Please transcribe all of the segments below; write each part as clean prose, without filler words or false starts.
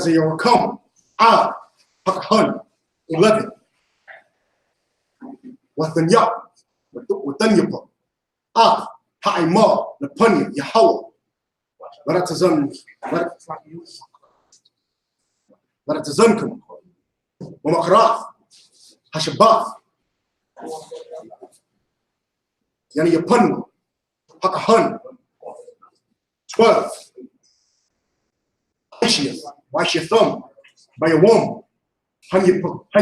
as you come, YAHANNA 11. Within you, Ha'imah, Napunya, Yahweh. Let it tazunkum, Wamakraf, Hashabaf, Yani Yapun, YAHANNA 12. Wash your thumb by your womb. Honey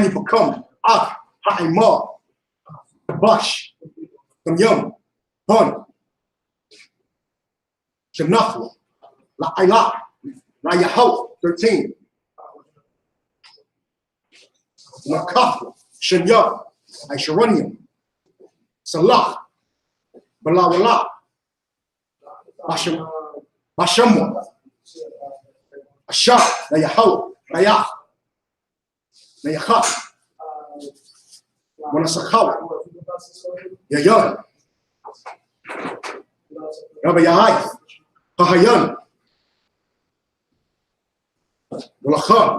become Ha'imah, Bash, Yum, Hun, Shanafla, La 13. Makafla, Shanya, Aisharanium, Salah, Balawala, Bashamwa, Asha, Nayahaw, Nayah, Nayakha, Wanasakaw, Yayan, Rabayahai, Kahayan, Walakhan,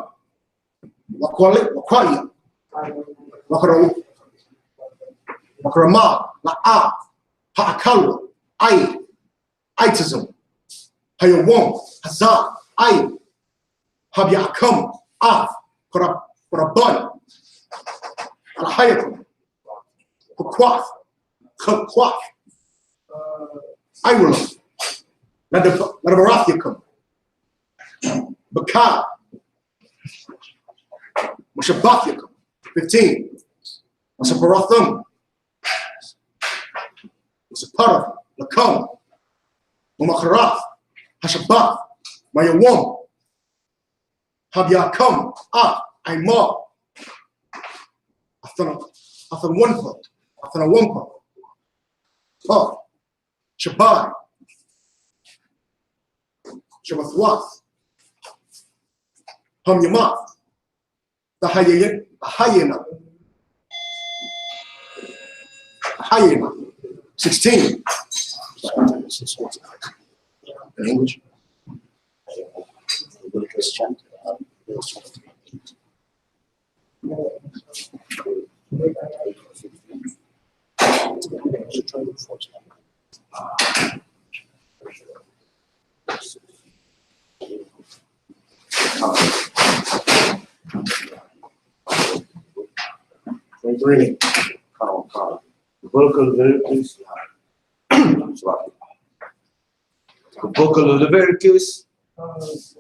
Wakwalia, Wakarama, La'a, Ha'akala, Itism, Hayawam, Hazar, Habyakam, Koraban, Alhayakum, Kukwaf, Kukwaf, Ireland, Nadabarathiakum, Bakar, Mushabathiakum, 15, Masaparathum, Masapara, Lakam, Umakarath, Hashabat, Mayawam, Habyakam, Aimar, Athan one foot, Athan a wampa, Shabai, Shamathwath, Hamyamath, the hyena, 16. In English. The book of Leviticus. The book of Leviticus,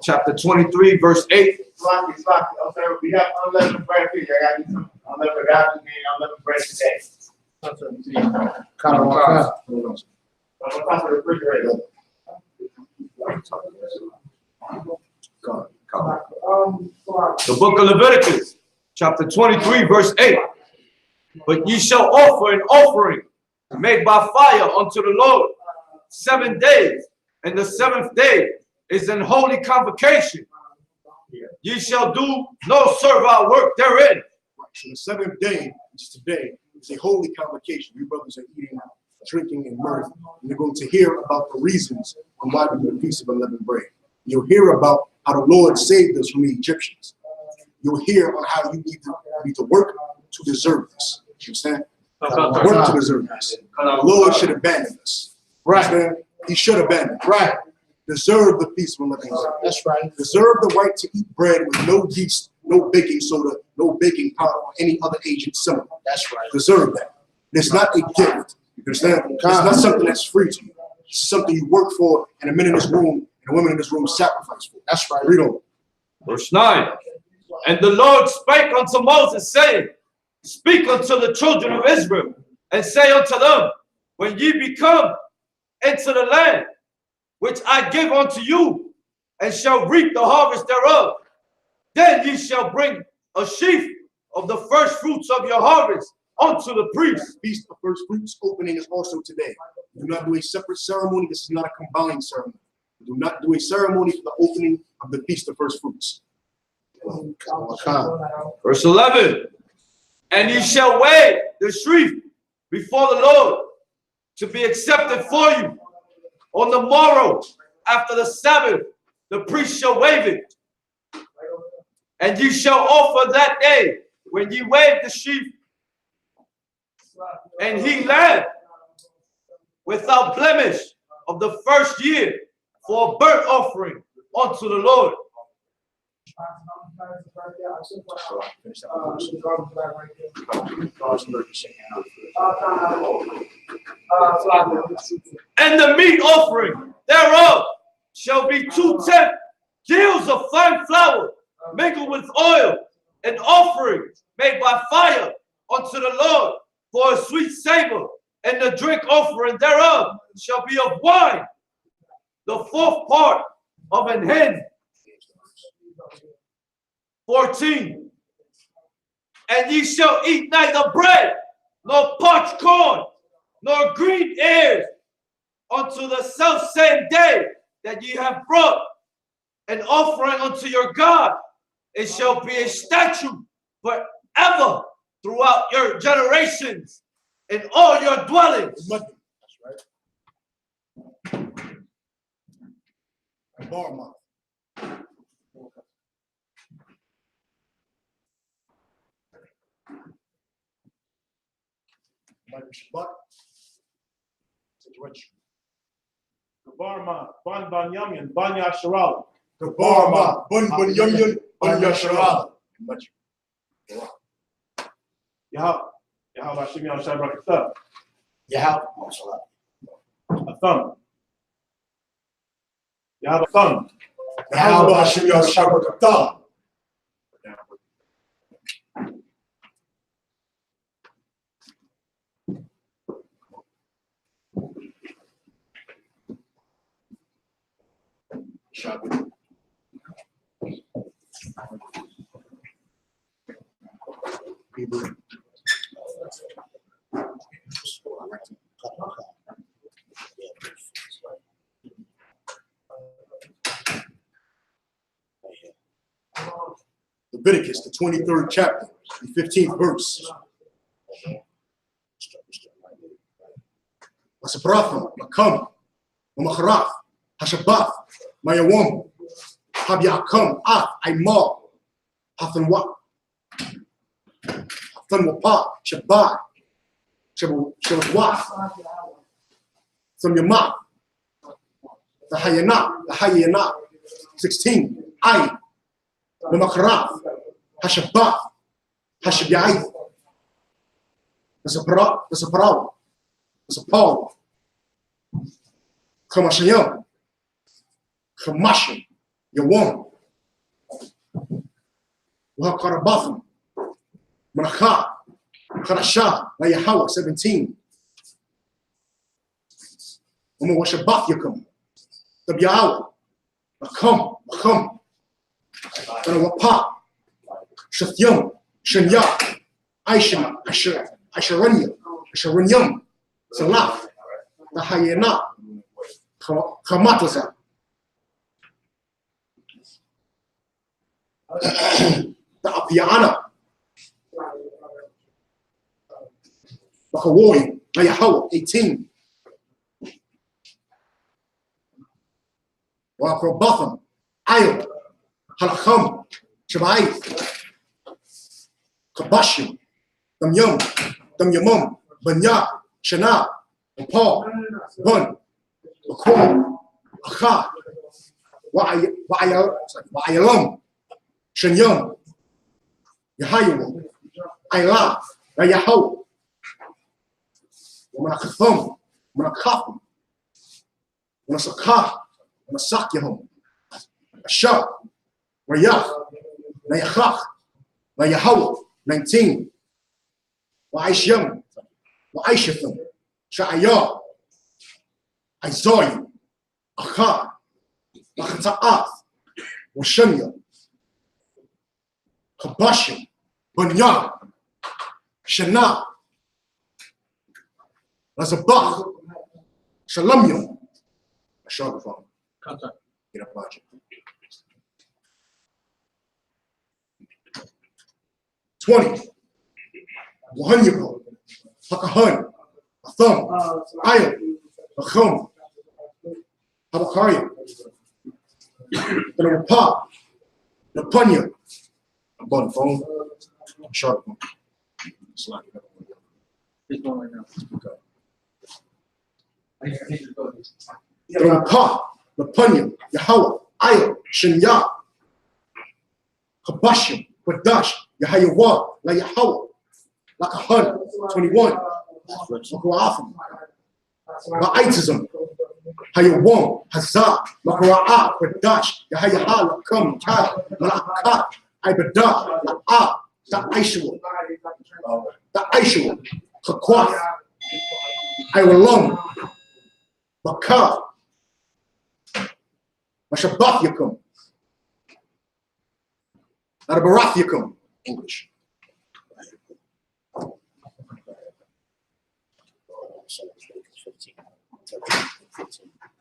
chapter 23, verse 8. We have unleavened bread here. I got some unleavened bread today. The book of Leviticus, chapter 23, verse 8. But ye shall offer an offering made by fire unto the Lord 7 days, and the 7th day is an holy convocation. Ye shall do no servile work therein. So the 7th day, which is today, is a holy convocation. You brothers are eating, drinking, and mirth, and you're going to hear about the reasons on why we do the Feast of Unleavened Bread. You'll hear about how the Lord saved us from the Egyptians. You'll hear on how you need to work to deserve this. You understand? Work to deserve this. The Lord should abandon us. Right. He should abandon us. Right. Deserve the Feast of Unleavened Bread. That's right. Deserve the right to eat bread with no yeast, no baking soda, no baking powder, or any other agent similar. That's right. Deserve that. It's not a gift. You understand? It's not something that's free to you. It's something you work for, and the men in this room and the women in this room sacrifice for. That's right. Read on. Verse 9. And the Lord spake unto Moses, saying, Speak unto the children of Israel, and say unto them, When ye become into the land which I give unto you, and shall reap the harvest thereof, then ye shall bring a sheaf of the first fruits of your harvest unto the priest. Feast of First Fruits opening is also today. We do not do a separate ceremony. This is not a combined ceremony. We do not do a ceremony for the opening of the Feast of First Fruits. Verse 11. And ye shall weigh the sheaf before the Lord to be accepted for you. On the morrow, after the Sabbath, the priest shall wave it. And ye shall offer that day when ye wave the sheaf, and he lamb without blemish of the first year for a burnt offering unto the Lord. And the meat offering thereof shall be 2/10 gills of fine flour mingled with oil, an offering made by fire unto the Lord for a sweet savor, and the drink offering thereof shall be of wine, the 4th part of an hin. 14. And ye shall eat neither bread, nor parched corn, nor green ears, unto the selfsame day that ye have brought an offering unto your God. It shall be a statute forever throughout your generations in all your dwellings. That's right. Barma. Shabbat. Situation. Barma, Ban Ban Yumyan, Ban Yasharal. Barma, Bun Bun Yum Bun Yasharal. Yahweh Hashem Yahweh Shem Rakatah. Yahweh. A thumb. Yahweh thumb. Yahweh Hashem Yahweh Shem Rakatah. Shabbat. Leviticus, the 23rd chapter, the 15th verse. Masabratham, Makam, Mamacharaf, Hashabath, Mayawam, Habyakam, Aimar, Hathanwa, Hathanwapa, Shabbat, Shabbat, Samyama, the Hayana, 16, I, Mamacharaf, Hashabath, Hashabyai, the Saparao, Kamashayam, Kamashim, Yawam, Wakarabatham, Manakha, Karasha, Yahweh, 17. Washabath Yakum, the Yahweh, Makam, Wapa, Shatyam, Shanya, Aisham, Asharanyam, Salaf, the Hayana, Kamataza, the Apiana, the Hawaii, Yahweh, 18. Wakrobatham, Ayel, Halacham, Shabai, Kabashim, Damyamum, Banya, Shana, Paul, Bun, Bakum, Akha, Wa'ayalam, Shanyam, Yahayu, Ayla, Yahaw, Manakathum, Manakafum, Manasakah, Masakyahum, Ashab, Rayach, Nayachach, Nayahaw, 19, Wa'ishyam, Wa'ishathum, Sha'ayah, Isaiah, Akha, Lachata'ath, Washemya, Kabashim, Bunya, Shana, Lazabach, Shalamyam, Ashagafam. Get a budget. 20. Wahanyako, Hakahan, Atham, Ayel, Acham, Habakaria, Napanya, I'm on the phone. Sharp one. Slide it up. He's going right now. Tronka, Lapunya, Yahweh, Ayo, Shinya, Kabashim, Badash, Yahayawa, La Yahweh, Lakahan, 21, Makuafim, Ba'aitism, Hayawam, Hazah, Makara'a, Badash, Yahayaha, Lakam, Kai, Malaka, Ibada, La'a, the I.S.U.P.K, Kakwaf, Iwalam, Bakar, Mashabaf Yakum, Arabarath Yakum, English.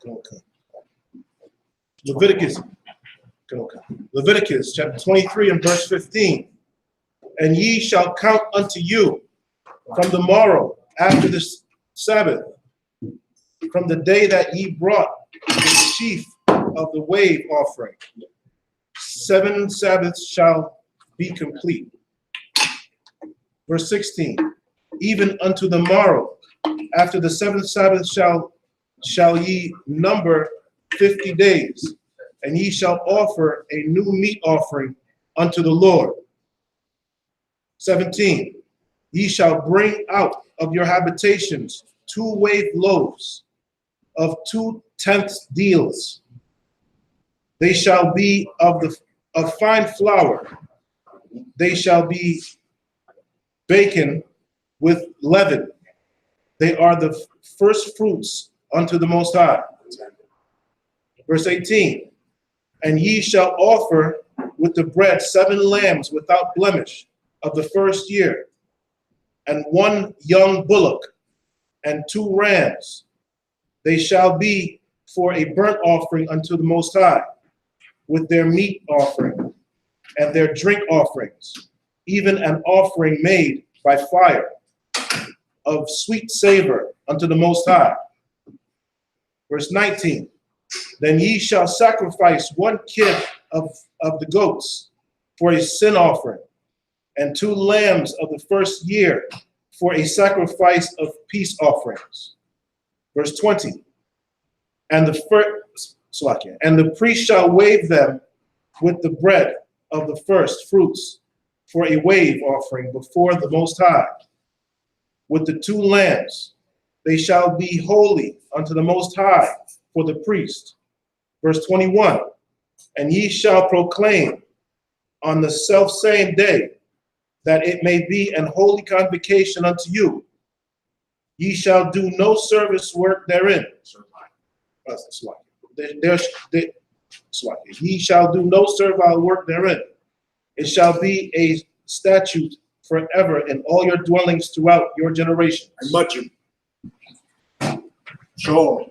Okay. Leviticus. Okay. Leviticus chapter 23 and verse 15. And ye shall count unto you from the morrow after the Sabbath, from the day that ye brought the sheaf of the wave offering. 7 Sabbaths shall be complete. Verse 16. Even unto the morrow after the 7th Sabbath shall ye number 50 days, and ye shall offer a new meat offering unto the Lord. 17. Ye shall bring out of your habitations 2 wave loaves of 2/10 deals. They shall be of fine flour. They shall be baken with leaven. They are the first fruits unto the Most High. Verse 18. And ye shall offer with the bread 7 lambs without blemish of the first year, and 1 young bullock, and 2 rams. They shall be for a burnt offering unto the Most High, with their meat offering and their drink offerings, even an offering made by fire of sweet savor unto the Most High. Verse 19. Then ye shall sacrifice 1 kid of the goats for a sin offering, and 2 lambs of the first year for a sacrifice of peace offerings. Verse 20. And the priest shall wave them with the bread of the first fruits for a wave offering before the Most High. With the 2 lambs, they shall be holy unto the Most High for the priest. Verse 21. And ye shall proclaim on the selfsame day, that it may be an holy convocation unto you. Ye shall do no service work therein. Ye shall do no servile work therein. It shall be a statute forever in all your dwellings throughout your generations. And much. Sure.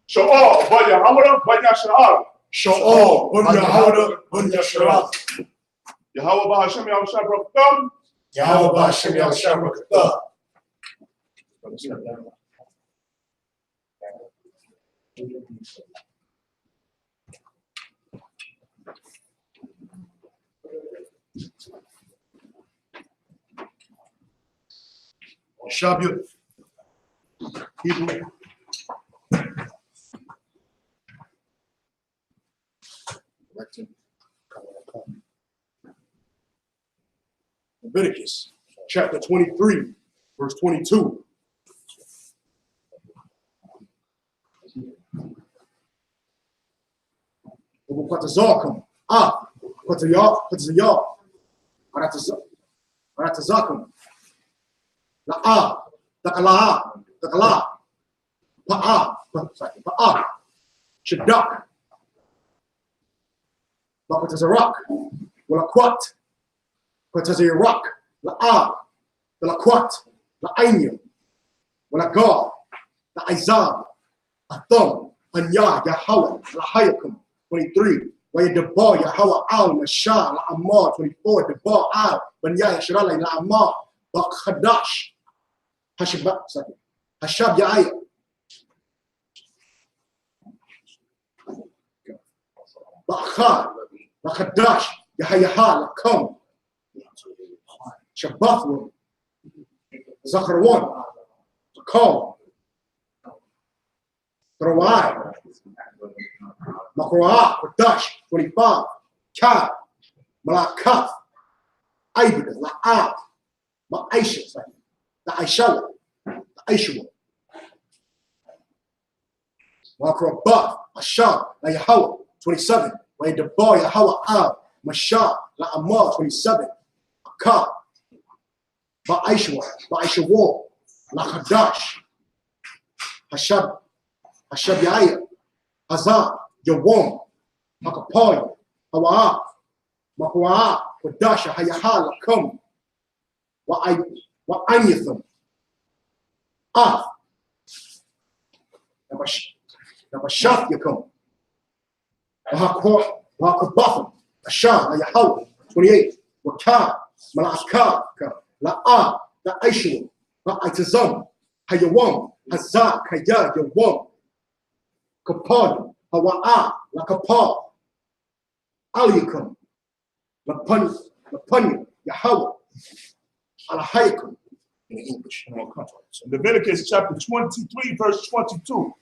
Sha'al, Banya Hamada, Banya Sha'al. Sha'al, Bunya Hauda, Bunya Sharat. Yahweh Bahashem Yahushua Barakam. Yahweh Bashem Yahshua. Shabbat. Hebrew. Leviticus chapter 23, verse 22. Patazakam, Patazayah, Paratazakam, La'a, Dakala, Pa'a, Shadak, Bapatazarak, Walaquat, Patazayarak, La'a, Laquat, La'ainia, Walagar, La'izab, Atham, Anya, Yahweh, Lahayakum, 23. Wayadabar, Yahweh, Al, Mashah, La'amar, 24. Dabar, Al, Banya, Yashrala, La'amar, Bakhadash, Hashab Ya'ayah. Lakad, Lakadash, Yahayaha, Lakam, Shabbathwan, Zakarwan, Zakal, Tarawai, Makroah, Kadash, 25, Ka, Malakat, Ibn, La'ab, Ma'aisha, the Aisha, the Aisha, Makrabah, Ashab, La Yahweh, 27, Way the boy, Yahweh, Ab, Mashah, La Amar, 27, Akab, Ba'aisha War, La Hadash, Hashab, Hashabiah, Hazar, Yawam, Makapoy, Hawa'a, Makwaa, Kodasha, Hayaha, Lakum, Wa'anyitham, Af, Nabashaf Yakum, Wakabatham, Asham, Yahweh, 28, Wakar, Malakar, La'a, the Aishu, Ma'atazam, Hayawam, Hazak, Kaya, Yawam, Kapad, Hawa'a, Lakapad, Aliyakum, Lapanya, Yahweh, Alahayakum, in English. Leviticus chapter 23, verse 22.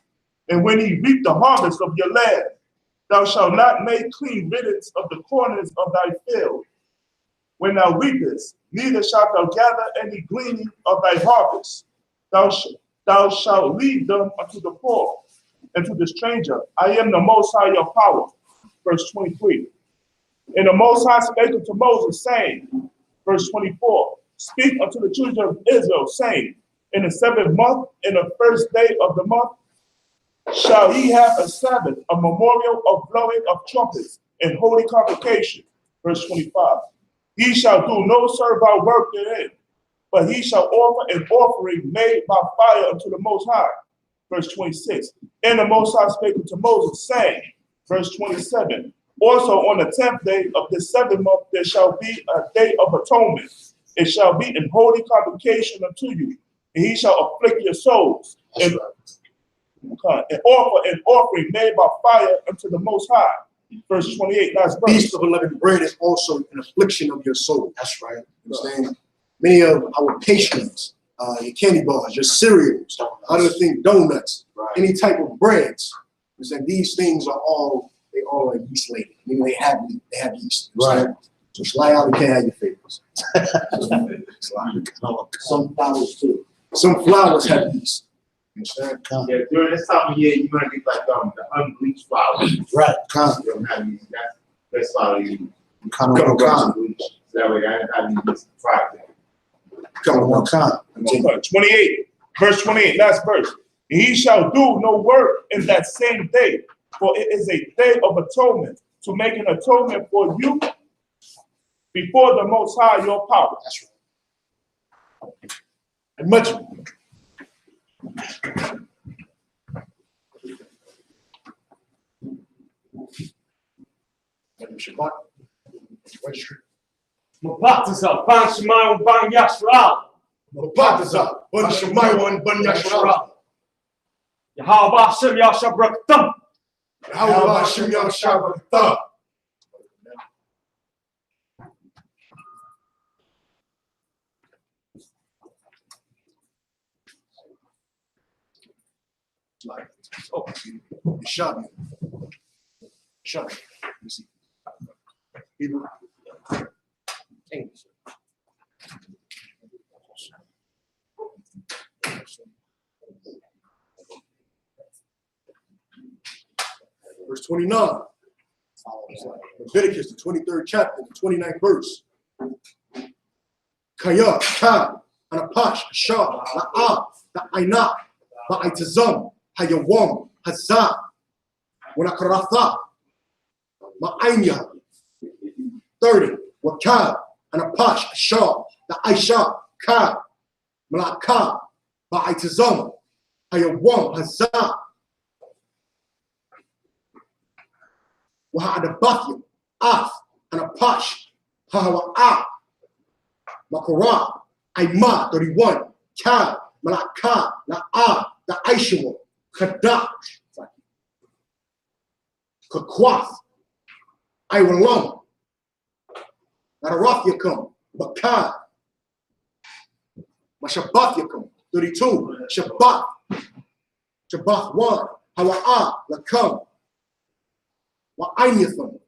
And when ye reap the harvest of your land, thou shalt not make clean riddance of the corners of thy field. When thou reapest, neither shalt thou gather any gleaning of thy harvest. Thou shalt leave them unto the poor and to the stranger. I am the Most High your power. Verse 23. And the Most High spake unto Moses, saying, verse 24, speak unto the children of Israel, saying, in the 7th month, in the 1st day of the month, shall ye have a Sabbath, a memorial of blowing of trumpets and holy convocation. Verse 25. He shall do no servile work therein, but he shall offer an offering made by fire unto the Most High. Verse 26. And the Most High spake unto Moses, saying, verse 27, also on the 10th day of this 7th month there shall be a day of atonement. It shall be an holy convocation unto you, and he shall afflict your souls, and offer an offering made by fire unto the Most High. Verse 28, last verse. Feast of unleavened bread is also an affliction of your soul. That's right. You understand? Many of our pastries, your candy bars, your cereals, other things, donuts, any type of breads, is that these things are all yeast laden. Meaning they have yeast. Right. So slide out and can't have your favorites. Some flowers too. Some flowers have yeast. You understand? Yeah, during this time of year, you're gonna get like the unbleached flowers. Right. You don't have these. That's flower you Bleach. that way I have these fried. Come on, kind. 28, verse 28, last verse. He shall do no work in that same day, for it is a day of atonement, to make an atonement for you before the Most High your power. That's right. And much. Shabbat. Registry. Mapataza, Ban Shemayon, Ban Yashral. Mapataza, Ban Shemayon, Ban Yashral. Yahweh Hashem Yashabraktam. Yahweh Hashem Yashabraktam. Oh, Shabi. Shabi. You see. Hebrew. English. Verse 29. Leviticus, the 23rd chapter, the 29th verse. Kaya, Ka, Anapash, Shah, La'ah, Ta'ayna, Ba'itazam, Hayawam, Hazah, Wanakaratha, Ma'anya, 30, Wakab, Anapash, Shah, Aisha, Ka, Malaka, Ba'itazam, Hayawam, Hazah, Wahadabathim, Af, Anapash, Hawa'a, Makara, Aima, 31, Ka, Malaka, La'a, the I.S.U.P.K, Kadash, Kakwath, I will lum. Not a rough you come. Bakad. Mashabath you come. 32. Shabbat. Shabbat 1. Hawa'a. Lakam. Wa'ayyathum.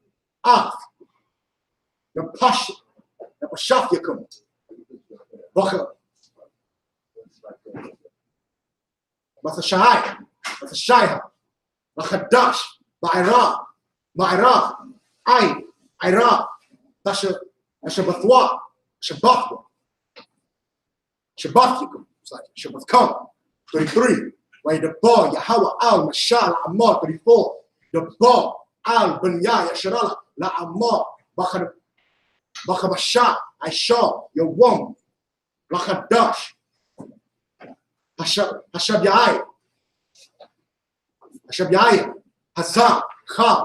Af. Napash. Napashaf you come. Baka. Mathashai. Mathashaiha. Makhadash. Ma'ira. Ma'ira. Ira. Tashabathwa. Shabathwa. Shabathikum. It's like Shabathkam. 33. Right, the bar, Yahweh al Mashal Ammar. 34. The bar al Banya Yasharala La Ammar. Bakhabasha. Aisha. Yawam. Lakhadash. Hashabyai. Hashabyai. Hazar. Khal.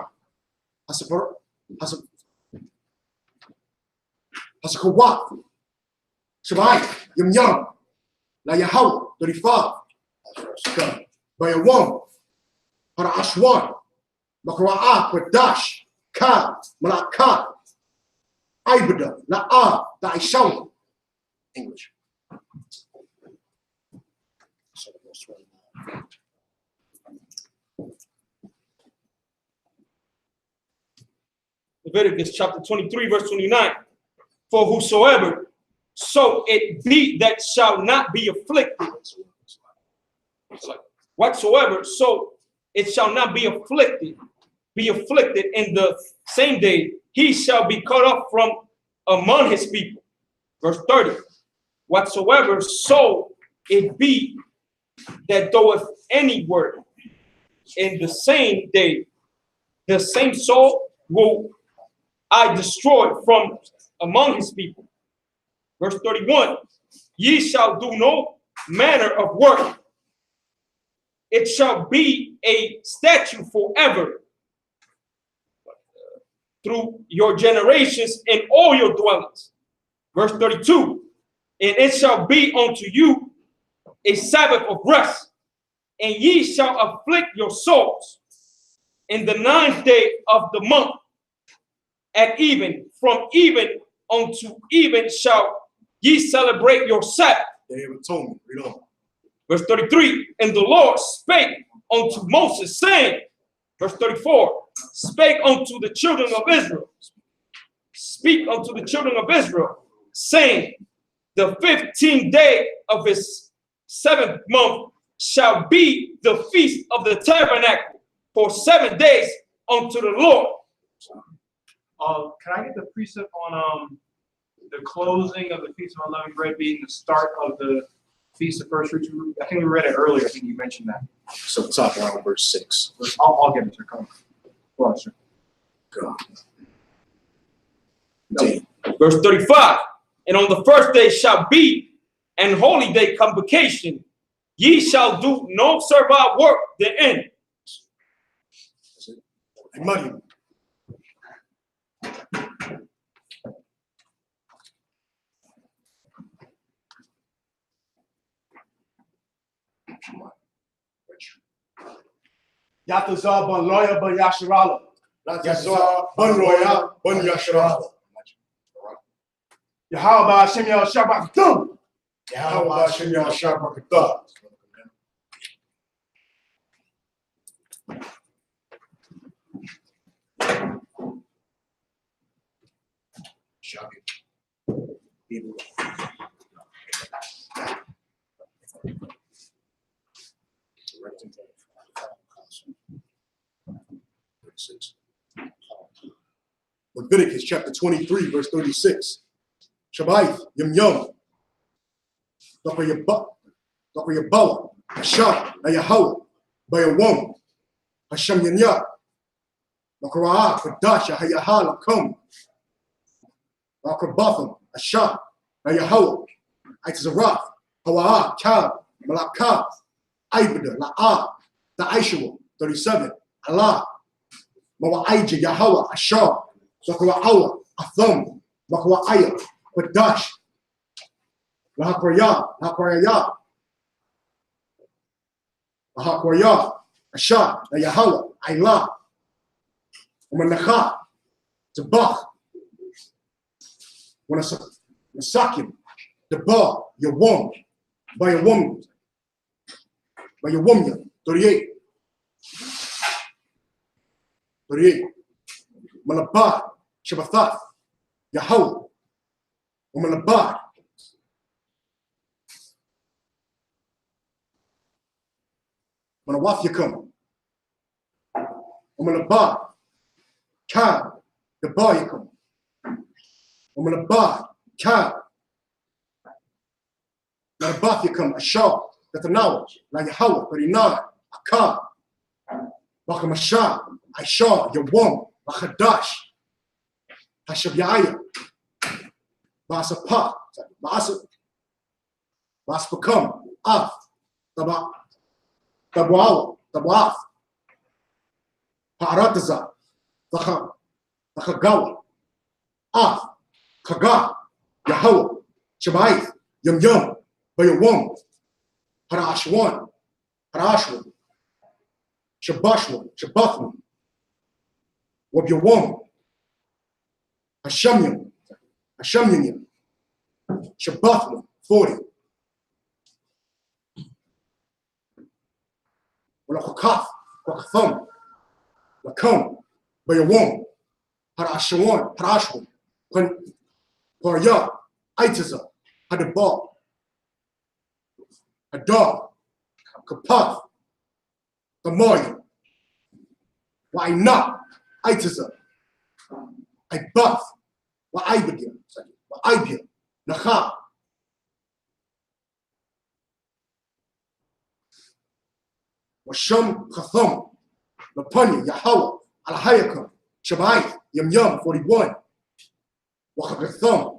Hasakawat. Shabai. Yum Yum. La Yahweh. 35. Bayawam. Para Ashwan. Makra'ah. Pradash. Ka. Malaka. Ibada. La'a. Daishaw. English. Leviticus chapter 23, verse 29. For whosoever so it be that shall not be afflicted, whatsoever so it shall not be afflicted in the same day, he shall be cut off from among his people. Verse 30. Whatsoever so it be that doeth any work in the same day, the same soul will I destroy from among his people. Verse 31. Ye shall do no manner of work. It shall be a statute forever through your generations in all your dwellings. Verse 32. And it shall be unto you a Sabbath of rest, and ye shall afflict your souls in the 9th day of the month at even. From even unto even shall ye celebrate your Sabbath. They ever told me. Read on. Verse 33. And the Lord spake unto Moses, saying, verse 34, spake unto the children of Israel. Speak unto the children of Israel, saying, the 15th day of his 7th month shall be the feast of the tabernacle for 7 days unto the Lord. Can I get the precept on the closing of the Feast of Unleavened Bread being the start of the Feast of First Fruits? I think we read it earlier. I think you mentioned that. So top around verse 6. I'll get it, sir. Come on. Go on, sir. God. No. Verse 35. And on the first day shall be an holy day convocation. Ye shall do no servile work therein. And muddy. Yatazar ban loya ban yasharala. Yatazar ban loya ban yasharala. Yahweh Hashem Yah Shabbat. Yahweh Hashem Yah Shabbat. Leviticus chapter 23, verse 36. Shabbat, Yum Yum. Dr. Yabala, Hashem, Yahweh, Bayawam, Hashem Yanya, Makra'ah, Kadash, Hayahala, Kum, Makrabatham, Hashem, Yahweh, Aitzaraf, Hawa'ah, Kab, Malakah, Ibada, La'ah, Da'aishua, 37, Allah, Mawa'ija, Yahweh, Hashem, Makra'ah, Atham, Makra'ayah, Kadash, Lahakraya, Lahakraya, Lahakraya, Asha, Yahweh, Ayla, Manakha, Tabach. When I suck him, the bar, your womb, by your woman, 38. 38. Malabad, Shabbathat, Yahweh, Malabad. Malawaf Yakum, Malabad, Kab, the bar Yakum, Malabad, Kab, Malabath Yakum, Ashah, the knowledge, like Yahweh, 39, Akab, Bakamashah, I.S.U.P.K, Yawam, Bachadash, Hashabyaya, Basapa, Baspakam, Af, Tabuawa, Tabuaf, Parataza, Bakagawa, Af, Kaga, Yahweh, Shabaith, Yum Yum, Bayawam, Parashwan, Parashwan, Shabashwan, Shabathwan, Wabyawam, Hashamyam, Hashamyam, Shabathwan, 40. Walakaf, Wakatham, Lakam, Bayawam, Parashwan, Parashwan, Parya, Aitaza, Hadabal, Hadar, Kapath, Gamoy, why not? Aitaza, I buff, why I begin, why I begin, Naha, Washam Katham, Lapanya, Yahweh, Alhayakam, Shabai, Yum Yum, 41, Wakagatham,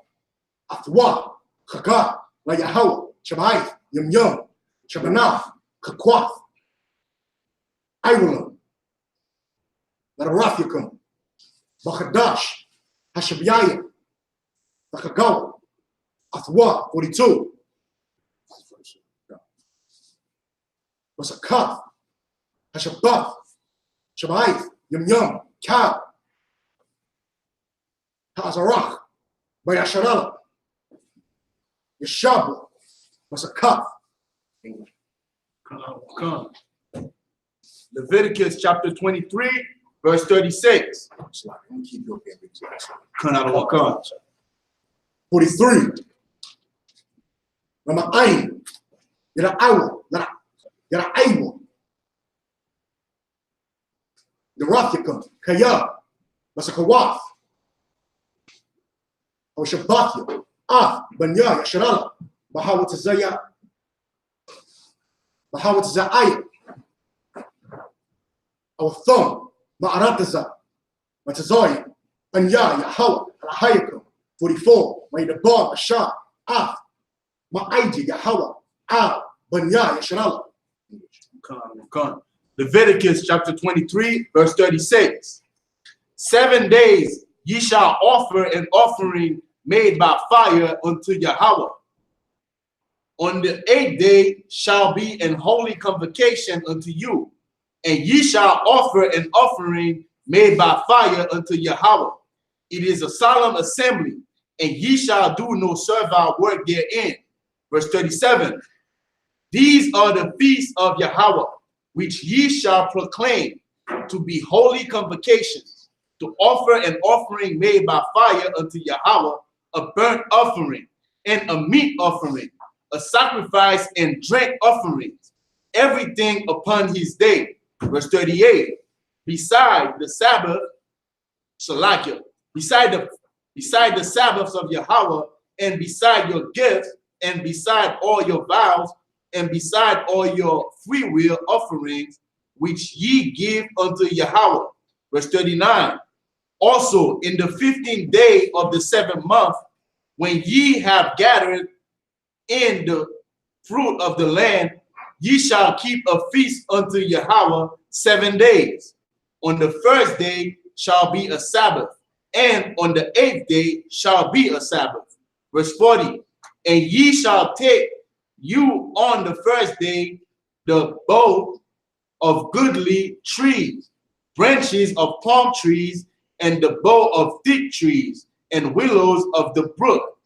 Athwa, Kaka, La Yahweh, Shabai, Yum Yum, Shabanaf, Kakwath, Iwalam, Larafyakum, Bakadash, Hashabyaya, Bakagawa, Athwa, 42, Wasakaf, Hashabaf, Shabai, Yum Yum, Kab, Hazarach, Bayasharala, Yeshabu, Wasakaf. Come. Leviticus chapter 23, verse 36. Come. 43. Nama ayin, yara awo, yara aiwo. Yarathikam, kaya, masakawaf. Or Shabbathya, Banya, Yasharala, Bahawatazaya, Bahawatazaya, our thumb, Ma'arataza, Matazaya, Anya, Yahawa, Alahayakam, 44, Maidabah, Ashah, Ma'aiji, Yahawa, Banya, Yasharala. Come. Leviticus chapter 23, verse 36. 7 days ye shall offer an offering made by fire unto Yahweh. On the 8th day shall be an holy convocation unto you, and ye shall offer an offering made by fire unto Yahweh. It is a solemn assembly, and ye shall do no servile work therein. Verse 37. These are the feasts of Yahweh, which ye shall proclaim to be holy convocations, to offer an offering made by fire unto Yahweh, a burnt offering and a meat offering, a sacrifice and drink offerings, everything upon his day. Verse 38. Beside the Sabbath, Shalakia, beside the Sabbaths of Yahweh, and beside your gifts, and beside all your vows, and beside all your freewill offerings, which ye give unto Yahweh. Verse 39. Also in the 15th day of the 7th month, when ye have gathered in the fruit of the land, ye shall keep a feast unto Yahweh 7 days. On the 1st day shall be a Sabbath, and on the 8th day shall be a Sabbath. Verse 40. And ye shall take you on the 1st day the bough of goodly trees, branches of palm trees, and the bough of thick trees, and willows of the brook.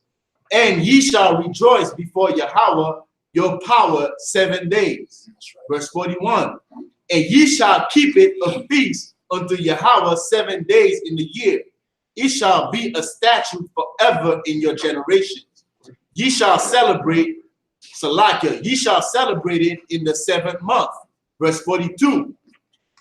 And ye shall rejoice before Yahweh your power 7 days. Verse 41. And ye shall keep it a feast unto Yahweh 7 days in the year. It shall be a statute forever in your generations. Ye shall celebrate Salakia. Ye shall celebrate it in the 7th month. Verse 42.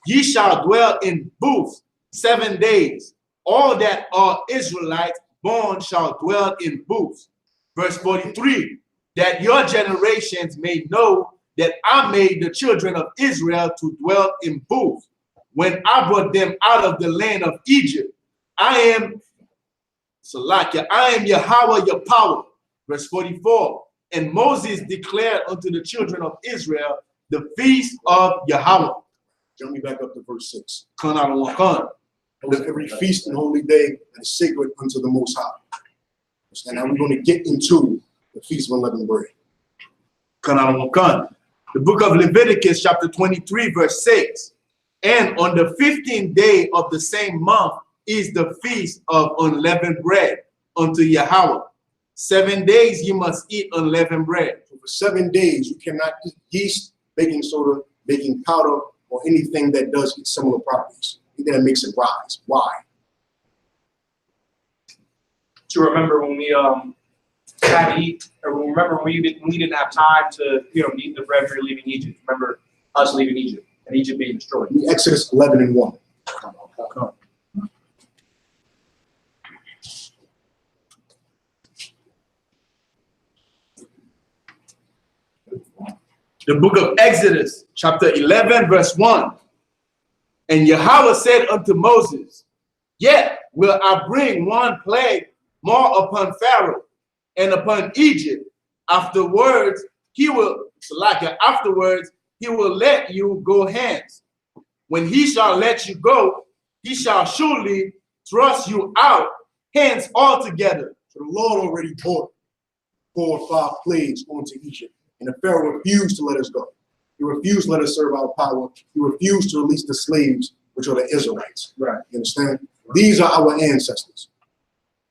Ye shall dwell in booths 7 days. All that are Israelites born shall dwell in booths. Verse 43. That your generations may know that I made the children of Israel to dwell in booths when I brought them out of the land of Egypt. I am Salakia, I am Yahweh your power. Verse 44. And Moses declared unto the children of Israel the feast of Yahweh. Jump me back up to verse 6. Every feast and holy day that is sacred unto the Most High. And now we're going to get into the Feast of Unleavened Bread. The book of Leviticus, chapter 23, verse 6. And on the 15th day of the same month is the feast of unleavened bread unto Yahweh. 7 days you must eat unleavened bread. So for 7 days you cannot eat yeast, baking soda, baking powder, or anything that does its similar properties. Anything that makes it rise. Why? To remember when we had to eat, or remember when we didn't have time to eat the bread when we were leaving Egypt. Remember us leaving Egypt and Egypt being destroyed. Exodus 11 and 1. The book of Exodus, chapter 11, verse 1. And Yahweh said unto Moses, yet will I bring one plague more upon Pharaoh and upon Egypt. Afterwards, he will let you go hence. When he shall let you go, he shall surely thrust you out hence altogether. So the Lord already brought 4 or 5 plagues onto Egypt. And the Pharaoh refused to let us go. He refused to let us serve our power. He refused to release the slaves, which are the Israelites. Right. You understand? These are our ancestors.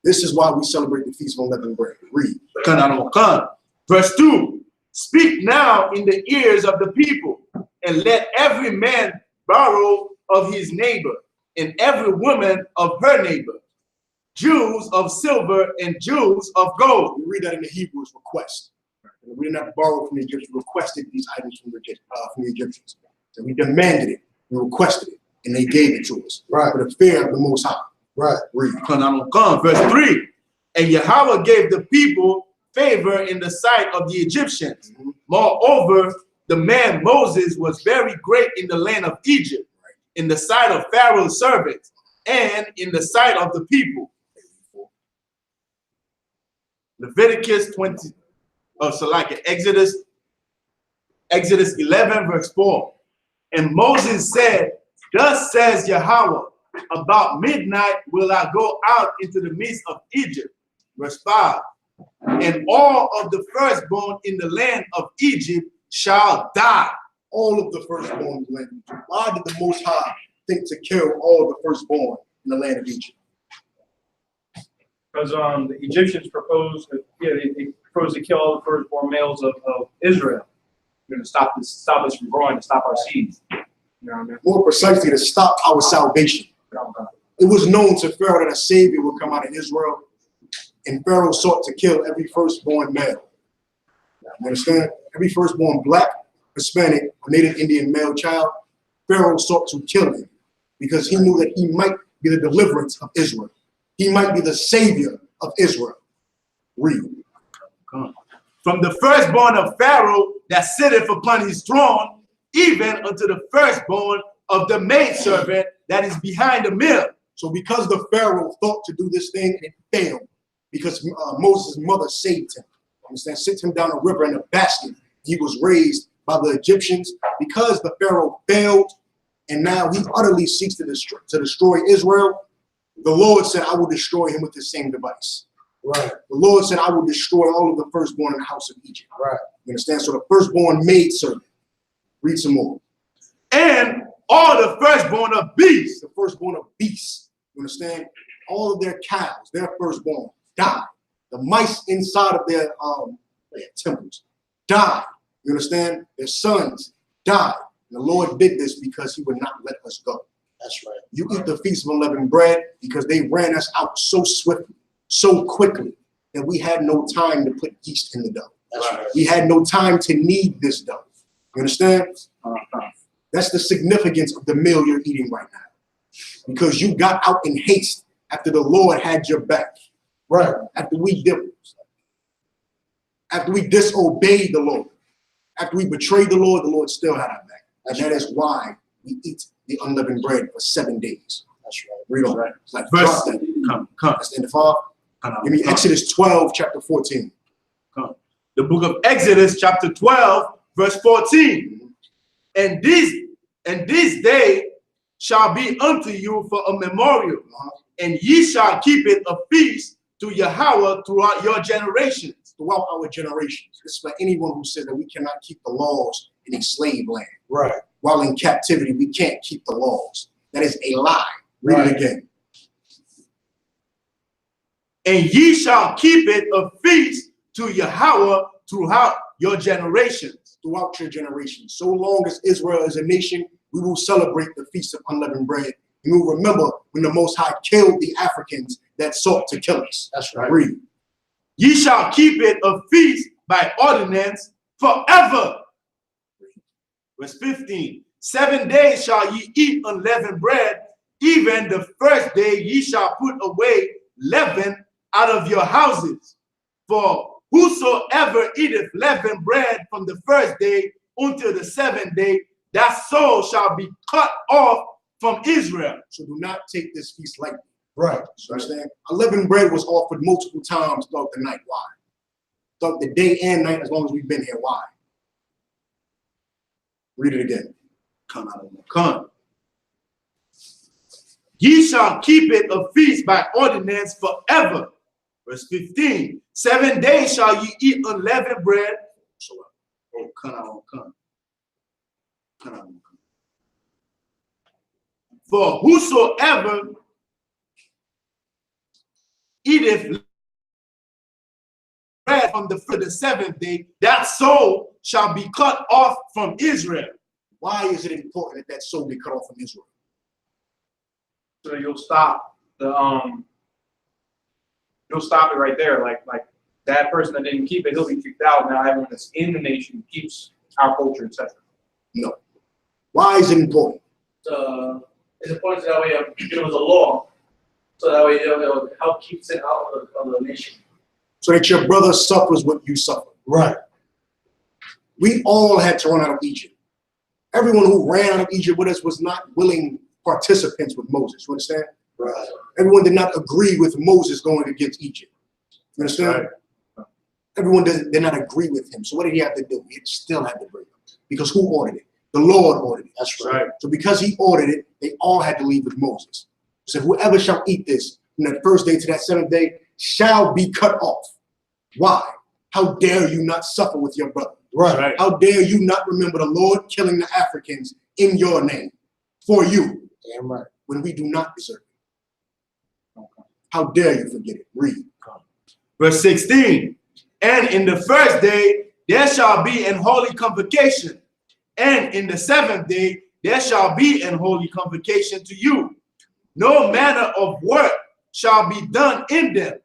This is why we celebrate the Feast of Unleavened Bread. Read. Verse 2. Speak now in the ears of the people, and let every man borrow of his neighbor, and every woman of her neighbor, Jews of silver and Jews of gold. We read that in the Hebrews, request. We did not borrow from the Egyptians. We requested these items from the Egyptians. So we demanded it. We requested it. And they gave it to us. Right. For the fear of the Most High. Right. Read. Verse 3. And Yahweh gave the people favor in the sight of the Egyptians. Moreover, the man Moses was very great in the land of Egypt, in the sight of Pharaoh's servants, and in the sight of the people. Leviticus 20. Exodus 11, verse 4. And Moses said, thus says Yahweh, about midnight will I go out into the midst of Egypt. Verse 5. And all of the firstborn in the land of Egypt shall die. All of the firstborn in the land of Egypt. Why did the Most High think to kill all of the firstborn in the land of Egypt? Because the Egyptians proposed, they proposed to kill all the firstborn males of Israel. To stop us from growing, to stop our seeds. You know what I mean? More precisely, to stop our salvation. It was known to Pharaoh that a savior would come out of Israel, and Pharaoh sought to kill every firstborn male. You understand? Every firstborn black, Hispanic, or Native Indian male child, Pharaoh sought to kill him because he knew that he might be the deliverance of Israel. He might be the savior of Israel. Read. From the firstborn of Pharaoh that sitteth upon his throne, even unto the firstborn of the maidservant that is behind the mill. So because the Pharaoh thought to do this thing and it failed, because Moses' mother saved him, understand, sent him down a river in a basket. He was raised by the Egyptians. Because the Pharaoh failed, and now he utterly seeks to destroy Israel, the Lord said, I will destroy him with the same device. Right. The Lord said, I will destroy all of the firstborn in the house of Egypt. Right. You understand? So the firstborn maidservant. Read some more. And all the firstborn of beasts. The firstborn of beasts. You understand? All of their cows, their firstborn, died. The mice inside of their temples died. You understand? Their sons died. And the Lord did this because he would not let us go. That's right. You eat the Feast of Unleavened Bread because they ran us out so swiftly, so quickly, that we had no time to put yeast in the dough. That's right. We had no time to knead this dough. You understand? That's the significance of the meal you're eating right now. Because you got out in haste after the Lord had your back. Right. After we disobeyed the Lord. After we betrayed the Lord still had our back. And that is why we eat the unleavened bread for 7 days. That's right. Read on. Right. Like Verse, come. come. That's the end of 5. Give me Exodus 12, chapter 14. Come. The book of Exodus, chapter 12, verse 14. And this day shall be unto you for a memorial, and ye shall keep it a feast to Yahweh throughout your generations. Throughout our generations. This is for anyone who says that we cannot keep the laws in a slave land. Right. While in captivity, we can't keep the laws. That is a lie. Read it again. And ye shall keep it a feast to Yahweh throughout your generations. Throughout your generations. So long as Israel is a nation, we will celebrate the Feast of Unleavened Bread. And we'll remember when the Most High killed the Africans that sought to kill us. That's right. Read. Ye shall keep it a feast by ordinance forever. Verse 15. 7 days shall ye eat unleavened bread. Even the first day ye shall put away leaven out of your houses. For whosoever eateth leavened bread from the first day until the 7th day, that soul shall be cut off from Israel. So do not take this feast lightly. Right. You understand? Unleavened bread was offered multiple times throughout the night. Why? Throughout the day and night, as long as we've been here. Why? Read it again. Come. Ye shall keep it a feast by ordinance forever. Verse 15. 7 days shall ye eat unleavened bread. For whosoever eateth bread from the 7th day, that soul shall be cut off from Israel. Why is it important that soul be cut off from Israel? So you'll stop the you'll stop it right there. Like that person that didn't keep it, he'll be kicked out. Now everyone that's in the nation keeps our culture, etc. No. Why is it important? It's important that way it was a law, so that way it'll help keep it out of the nation. So that your brother suffers what you suffer. Right. We all had to run out of Egypt. Everyone who ran out of Egypt with us was not willing participants with Moses. You understand? Right. Everyone did not agree with Moses going against Egypt. You understand? Right. Everyone did not agree with him. So what did he have to do? He still had to bring it. Because who ordered it? The Lord ordered it. That's right. So because he ordered it, they all had to leave with Moses. So whoever shall eat this from that first day to that 7th day shall be cut off. Why? How dare you not suffer with your brother? Right. How dare you not remember the Lord killing the Africans in your name for you? Damn right. When we do not deserve it. How dare you forget it? Read. Verse 16. And in the first day there shall be an holy convocation, and in the 7th day there shall be an holy convocation to you. No manner of work shall be done in them,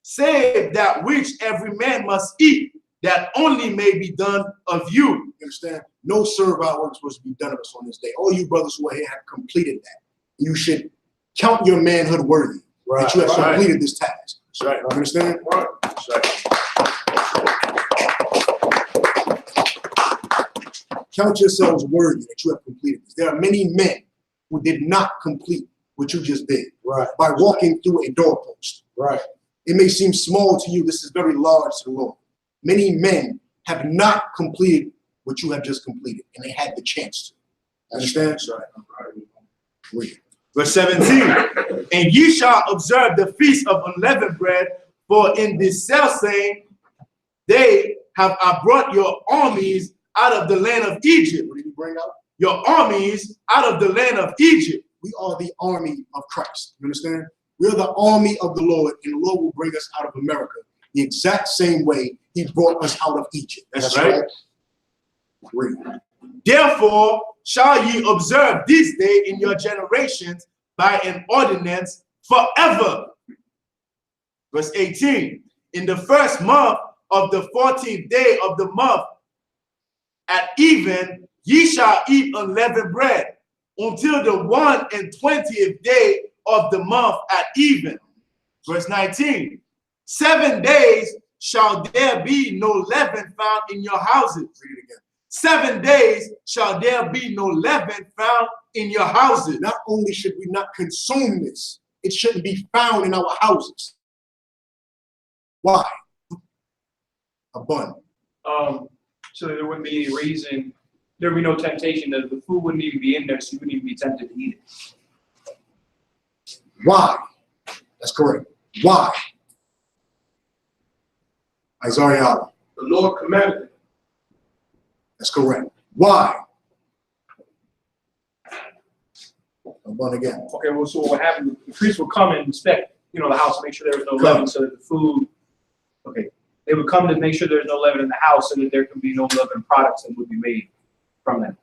save that which every man must eat, that only may be done of you. You understand? No servile work is supposed to be done of us on this day. All you brothers who are here have completed that. You should count your manhood worthy that you have completed this task. That's right. You understand? That's right. Count yourselves worthy that you have completed this. There are many men who did not complete what you just did. Right. By walking through a doorpost. Right. It may seem small to you. This is very large to the Lord. Many men have not completed what you have just completed, and they had the chance to. Understand? That's right. Read. Verse 17. And ye shall observe the feast of unleavened bread, for in this selfsame day have I brought your armies out of the land of Egypt. What did he bring out? Your armies out of the land of Egypt. We are the army of Christ. You understand? We're the army of the Lord, and the Lord will bring us out of America the exact same way he brought us out of Egypt. That's right. Read. Therefore shall ye observe this day in your generations by an ordinance forever. Verse 18. In the first month of the 14th day of the month at even, ye shall eat unleavened bread until the 21st day of the month at even. Verse 19. 7 days shall there be no leaven found in your houses. Read it again. 7 days shall there be no leaven found in your houses. Not only should we not consume this, it shouldn't be found in our houses. Why? A bun. So there wouldn't be any reason, there would be no temptation, that the food wouldn't even be in there, so you wouldn't even be tempted to eat it. Why? That's correct. Why? Isaiah. The Lord commanded it. That's correct. Why? A bun again. Okay, well, so what happened, the priest would come and inspect, the house, make sure there was no leaven, so that the food, okay, they would come to make sure there's no leaven in the house, so that there can be no leaven products that would be made from that.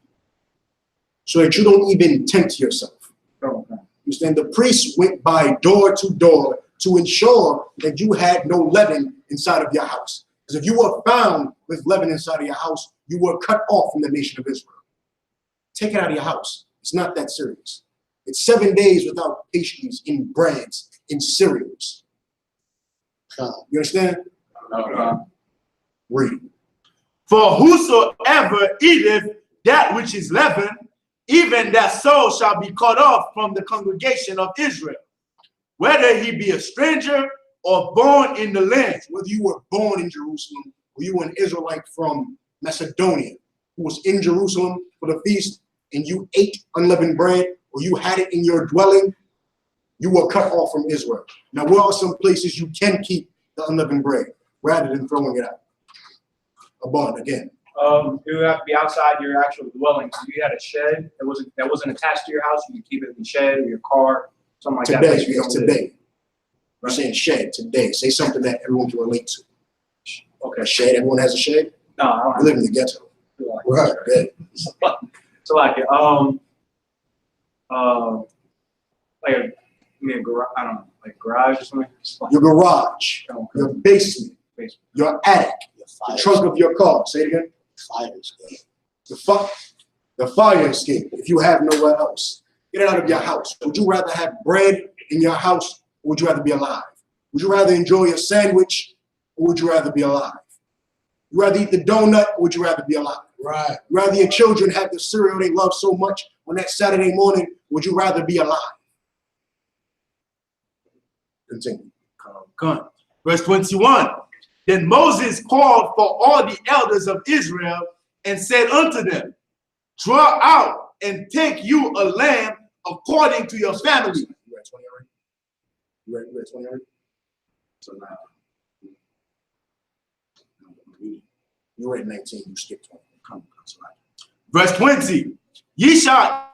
So that you don't even tempt yourself. Okay. Understand? The priest went by door to door to ensure that you had no leaven inside of your house. Because if you were found with leaven inside of your house, you were cut off from the nation of Israel. Take it out of your house. It's not that serious. It's 7 days without pastries, in breads, in cereals. You understand? Read. For whosoever eateth that which is leavened, even that soul shall be cut off from the congregation of Israel, whether he be a stranger or born in the land. Whether you were born in Jerusalem or you were an Israelite from Macedonia who was in Jerusalem for the feast and you ate unleavened bread or you had it in your dwelling, you were cut off from Israel. Now, where are some places you can keep the unleavened bread rather than throwing it out? A bun again. It would have to be outside your actual dwelling. So if you had a shed that wasn't attached to your house, you could keep it in the shed or your car, something like Today, that. yes, today. We're saying shed today. Say something that everyone can relate to. Okay. A shed. Everyone has a shed. No, I don't We live in the ghetto. Right. Good. So like it, like a garage. I don't know, like garage or something. Your garage, Okay. your basement, your attic, the trunk of your car. Say it again. Fire escape. The fire escape. If you have nowhere else, get it out of your house. Would you rather have bread in your house, or would you rather be alive? Would you rather enjoy a sandwich, or would you rather be alive? You rather eat the donut, or would you rather be alive? Right. You rather your children have the cereal they love so much on that Saturday morning, would you rather be alive? Continue. Come. Verse 21. Then Moses called for all the elders of Israel and said unto them, draw out and take you a lamb according to your family. You read 20 already? You read 20 already? So now, you read 19, you skipped 20. Come. Verse 20. Ye shall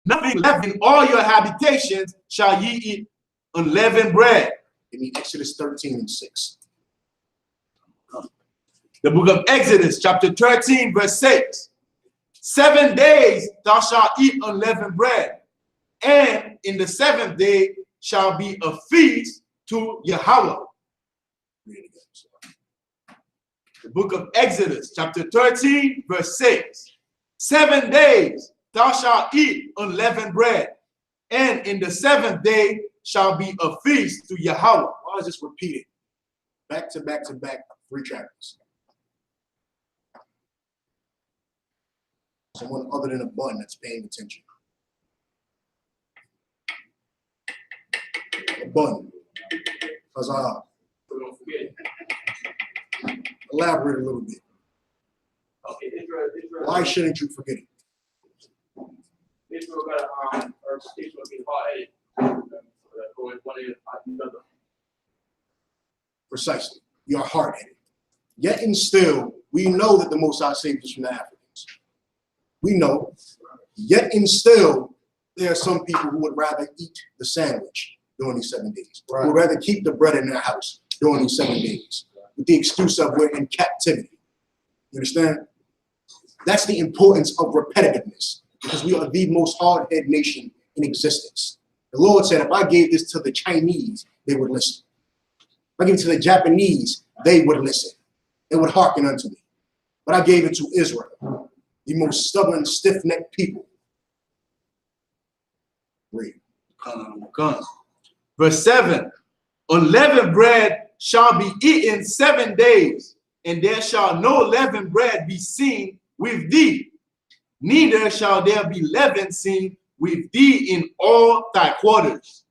nothing left in all your habitations shall ye eat unleavened bread. Give me Exodus 13:6. The book of Exodus, chapter 13, verse 6. 7 days thou shalt eat unleavened bread, and in the 7th day shall be a feast to Yahweh. The book of Exodus, chapter 13, verse 6. 7 days thou shalt eat unleavened bread, and in the 7th day shall be a feast to Yahweh. Why is this repeated? Back to back to back, 3 chapters. Someone other than a bun that's paying attention. A bun. Because elaborate a little bit. Okay, Israel. Why shouldn't you forget it? Israel got or Israel being hard-headed. Going one end after another. Precisely. You are hard-headed. Yet and still, we know that the Most High saved us from the Africans. We know. Yet and still, There are some people who would rather eat the sandwich during these 7 days. Right. Who would rather keep the bread in their house during these 7 days with the excuse of we're in captivity. You understand? That's the importance of repetitiveness, because we are the most hard-headed nation in existence. The Lord said, if I gave this to the Chinese, they would listen. If I gave it to the Japanese, they would listen. They would hearken unto me. But I gave it to Israel, the most stubborn, stiff-necked people. Read. Verse 7, unleavened bread shall be eaten 7 days, and there shall no leavened bread be seen with thee, neither shall there be leaven seen with thee in all thy quarters.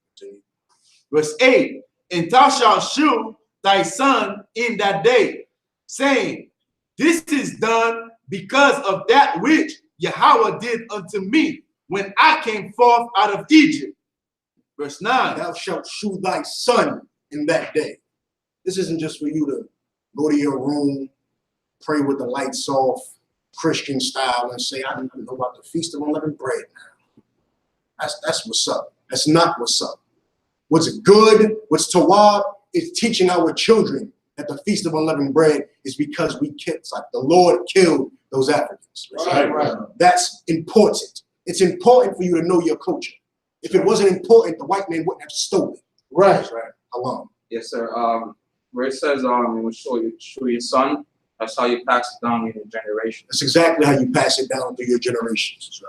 Verse 8, and thou shalt shew thy son in that day, saying, this is done because of that which Yahweh did unto me when I came forth out of Egypt. Verse 9, Thou shalt shew thy son in that day. This isn't just for you to go to your room, pray with the lights off, Christian style, and say, I don't know about the Feast of Unleavened Bread now. That's what's up. That's not what's up. What's good, what's tawab, is teaching our children that the Feast of Unleavened Bread is because we killed, like the Lord killed those Africans. Right. That's important. It's important for you to know your culture. If it wasn't important, the white man wouldn't have stolen. Right. Alone. Yes, sir. Where it says, it will show your son, that's how you pass it down in your generation. That's exactly how you pass it down through your generations.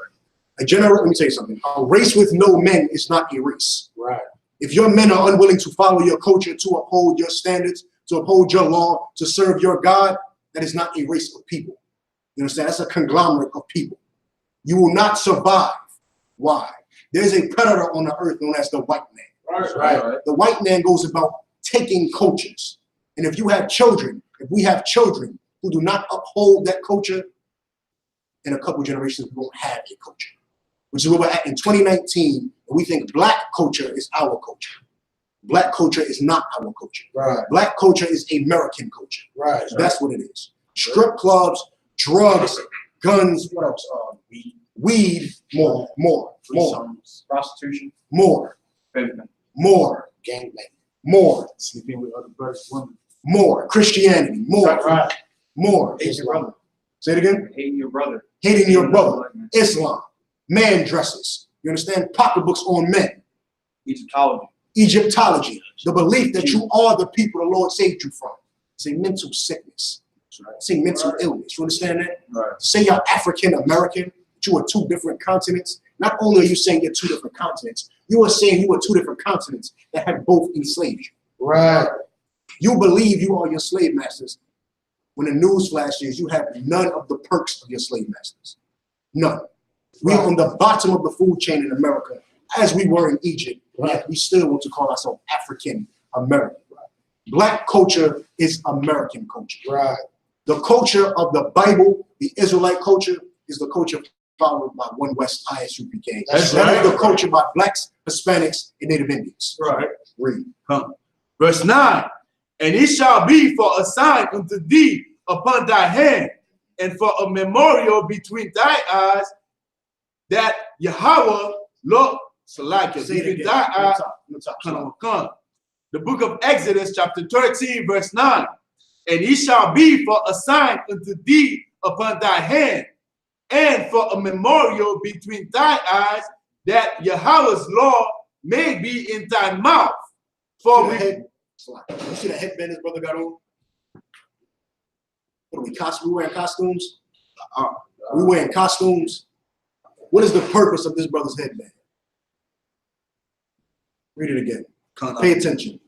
Let me tell you something. A race with no men is not a race. Right. If your men are unwilling to follow your culture, to uphold your standards, to uphold your law, to serve your God, that is not a race of people. You understand? That's a conglomerate of people. You will not survive. Why? There's a predator on the earth known as the white man. Right. The white man goes about taking cultures. And if you have children, if we have children who do not uphold that culture, in a couple generations, we won't have a culture. Which is where we're at in 2019, and we think black culture is our culture. Black culture is not our culture. Right. Black culture is American culture. Right. That's what it is. Strip clubs, drugs, guns, what else? Weed, more, Prostitution. more, Gangbang. more, Sleeping with other brothers, women. more, Christianity, more, Right. more. Hating your brother. Say it again. Hating your brother. Hating your brother. Islam, man dresses. You understand? Pocketbooks on men. Egyptology, the belief that you are the people the Lord saved you from. It's a mental sickness. It's a mental illness. You understand that? Right. Say you're African American, but you are two different continents. Not only are you saying you're two different continents, you are saying you are two different continents that have both enslaved you. Right. You believe you are your slave masters, when the news flash is you have none of the perks of your slave masters. None. We are on the bottom of the food chain in America, as we were in Egypt, yet we still want to call ourselves African American. Black culture is American culture. Right. The culture of the Bible, the Israelite culture, is the culture followed by One West I.S.U.P.K. That's That right. is the culture by blacks, Hispanics, and Native Indians. Right. Read. verse 9, and it shall be for a sign unto thee upon thy hand, and for a memorial between thy eyes, that Yahweh, Lord, between thy eyes. The book of Exodus, chapter 13, verse 9. And it shall be for a sign unto thee upon thy hand, and for a memorial between thy eyes, that Yahweh's law may be in thy mouth. For we, you see the headband his brother got on? What are we wearing costumes? We wearing costumes. What is the purpose of this brother's headband? Read it again. Pay attention.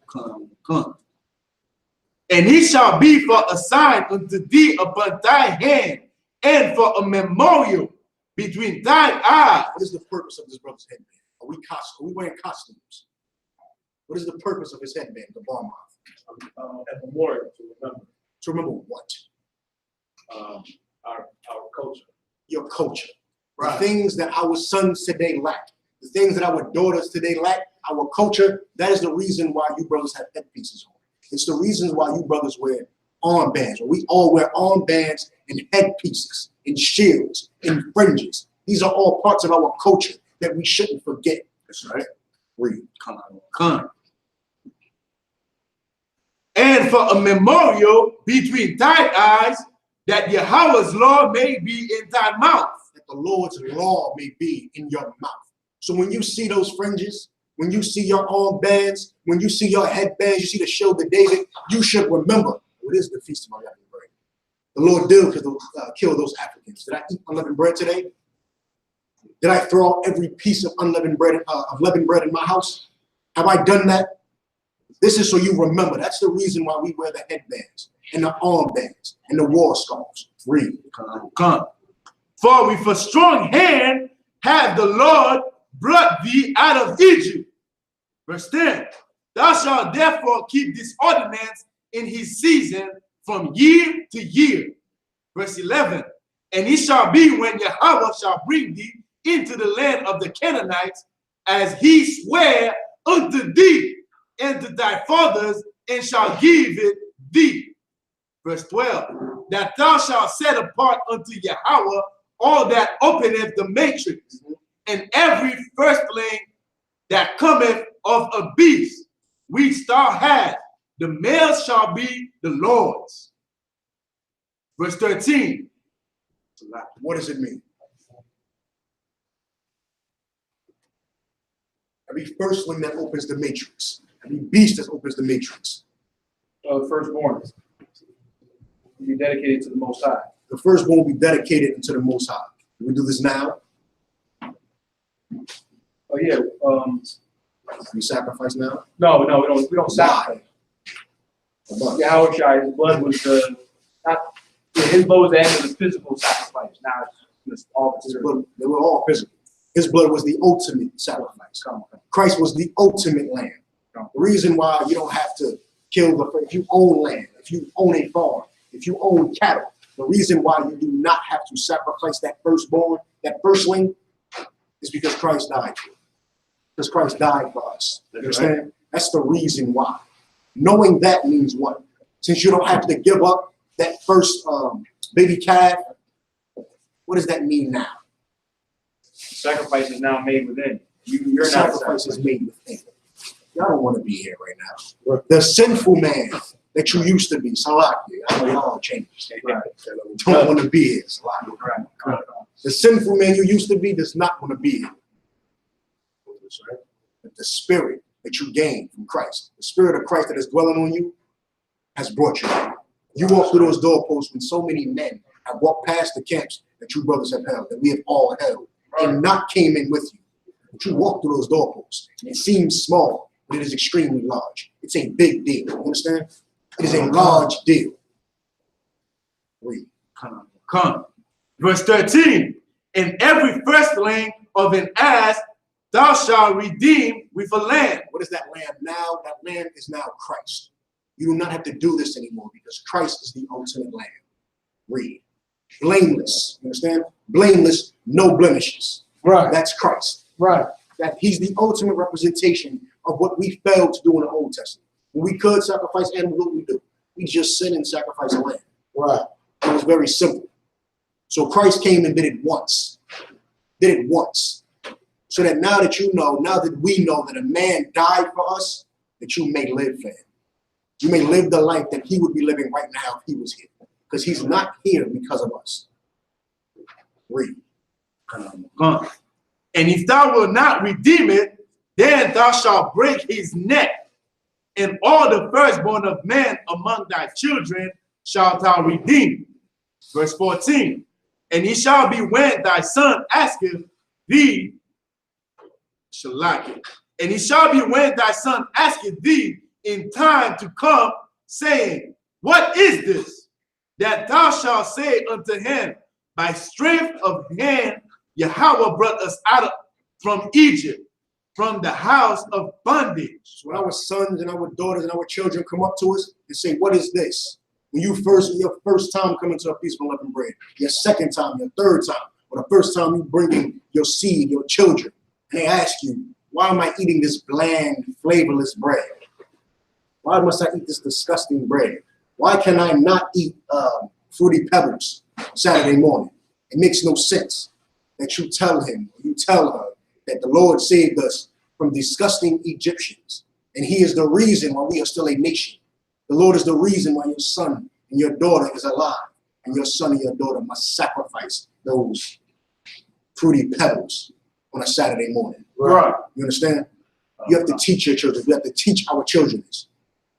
And it shall be for a sign unto thee upon thy hand, and for a memorial between thy eyes. What is the purpose of this brother's headband? Are we wearing costumes? What is the purpose of his headband, the bar mouth? A memorial to remember To remember what? our culture. Your culture. The things that our sons today lack. The things that our daughters today lack, our culture, that is the reason why you brothers have headpieces on. It's the reasons why you brothers wear armbands. We all wear armbands and headpieces and shields and fringes. These are all parts of our culture. that we shouldn't forget. That's right. Read. Come. And for a memorial between thine eyes, that Yahweh's law may be in thy mouth. That the Lord's law may be in your mouth. So when you see those fringes, when you see your armbands, when you see your headbands, you see the shield of David, you should remember, it is the Feast of Unleavened Bread. The Lord did kill those Africans. Did I eat unleavened bread today? Did I throw out every piece of unleavened bread, leavened bread in my house? Have I done that? This is so you remember. That's the reason why we wear the headbands and the armbands and the war scarves. Read. Come. For with a strong hand have the Lord brought thee out of Egypt. Verse 10. Thou shalt therefore keep this ordinance in his season from year to year. Verse 11. And it shall be when Yahweh shall bring thee into the land of the Canaanites, as he sware unto thee and to thy fathers, and shall give it thee. Verse 12. That thou shalt set apart unto Yahweh all that openeth the matrix, and every firstling that cometh of a beast which thou hast, the male shall be the Lord's. Verse 13. What does it mean? Every firstling that opens the matrix, every beast that opens the matrix. The firstborn will be dedicated to the Most High. The firstborn will be dedicated unto the Most High. We do this now. Oh yeah. We sacrifice now. No, we don't sacrifice. Why? Yahweh, his blood was his blood was the end of the physical sacrifice. Now it's just all His blood, they were all physical. His blood was the ultimate sacrifice. Christ was the ultimate lamb. The reason why you don't have to kill if you own land, if you own a farm, if you own cattle, the reason why you do not have to sacrifice that firstborn, that firstling, is because Christ died for it. Because Christ died for us. You understand? Right. That's the reason why. Knowing that means what? Since you don't have to give up that first baby calf, what does that mean now? Sacrifice is now made within. You're sacrifice is made within. Y'all don't want to be here right now. The sinful man that you used to be, Salaki, I know y'all changed. Right. Don't want to be here, Salaki. Right. The sinful man you used to be does not want to be here. Right? But the spirit that you gained from Christ, the spirit of Christ that is dwelling on you, has brought you. You walk through those doorposts when so many men have walked past the camps that you brothers have held, that we have all held, and not came in with you. But you walk through those doorposts, and it seems small, but it is extremely large. It's a big deal. You understand? It is a large deal. Read. Come. Verse 13. And every firstling of an ass thou shalt redeem with a lamb. What is that lamb now? That lamb is now Christ. You do not have to do this anymore because Christ is the ultimate lamb. Read. Blameless. You understand? Blameless, no blemishes. Right. That's Christ. Right. That he's the ultimate representation of what we failed to do in the Old Testament. When we could sacrifice animals, what we do? We just sin and sacrifice a lamb. Right. It was very simple. So Christ came and did it once. Did it once. So that now that you know, now that we know that a man died for us, that you may live for him. You may live the life that he would be living right now if he was here. Because he's not here because of us. Read. And if thou wilt not redeem it, then thou shalt break his neck, and all the firstborn of man among thy children shalt thou redeem. Verse 14. And it shall be when thy son asketh thee, Shalaki. And it shall be when thy son asketh thee in time to come, saying, what is this? That thou shalt say unto him, by strength of hand, Yahweh brought us out from Egypt, from the house of bondage. So when our sons and our daughters and our children come up to us and say, what is this? When your first time coming to a Feast of Unleavened Bread, your second time, your third time, or the first time you bring in your seed, your children, and they ask you, why am I eating this bland, flavorless bread? Why must I eat this disgusting bread? Why can I not eat Fruity Pebbles Saturday morning? It makes no sense that you tell him, you tell her, that the Lord saved us from disgusting Egyptians. And he is the reason why we are still a nation. The Lord is the reason why your son and your daughter is alive. And your son and your daughter must sacrifice those fruity pebbles on a Saturday morning. Right. You understand? You have to teach your children. You have to teach our children this.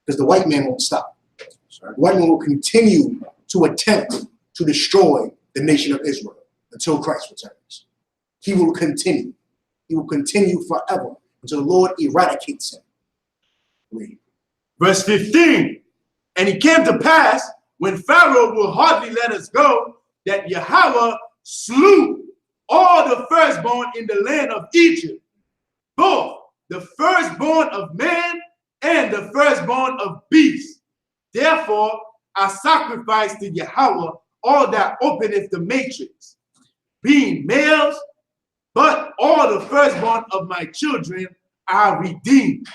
Because the white man won't stop. The white man will continue to attempt to destroy the nation of Israel until Christ returns. He will continue. He will continue forever until the Lord eradicates him. Read. Verse 15. And it came to pass, when Pharaoh will hardly let us go, that Yahweh slew all the firstborn in the land of Egypt, both the firstborn of man and the firstborn of beasts. Therefore, I sacrifice to Yahweh all that openeth the matrix, being males, but all the firstborn of my children are redeemed.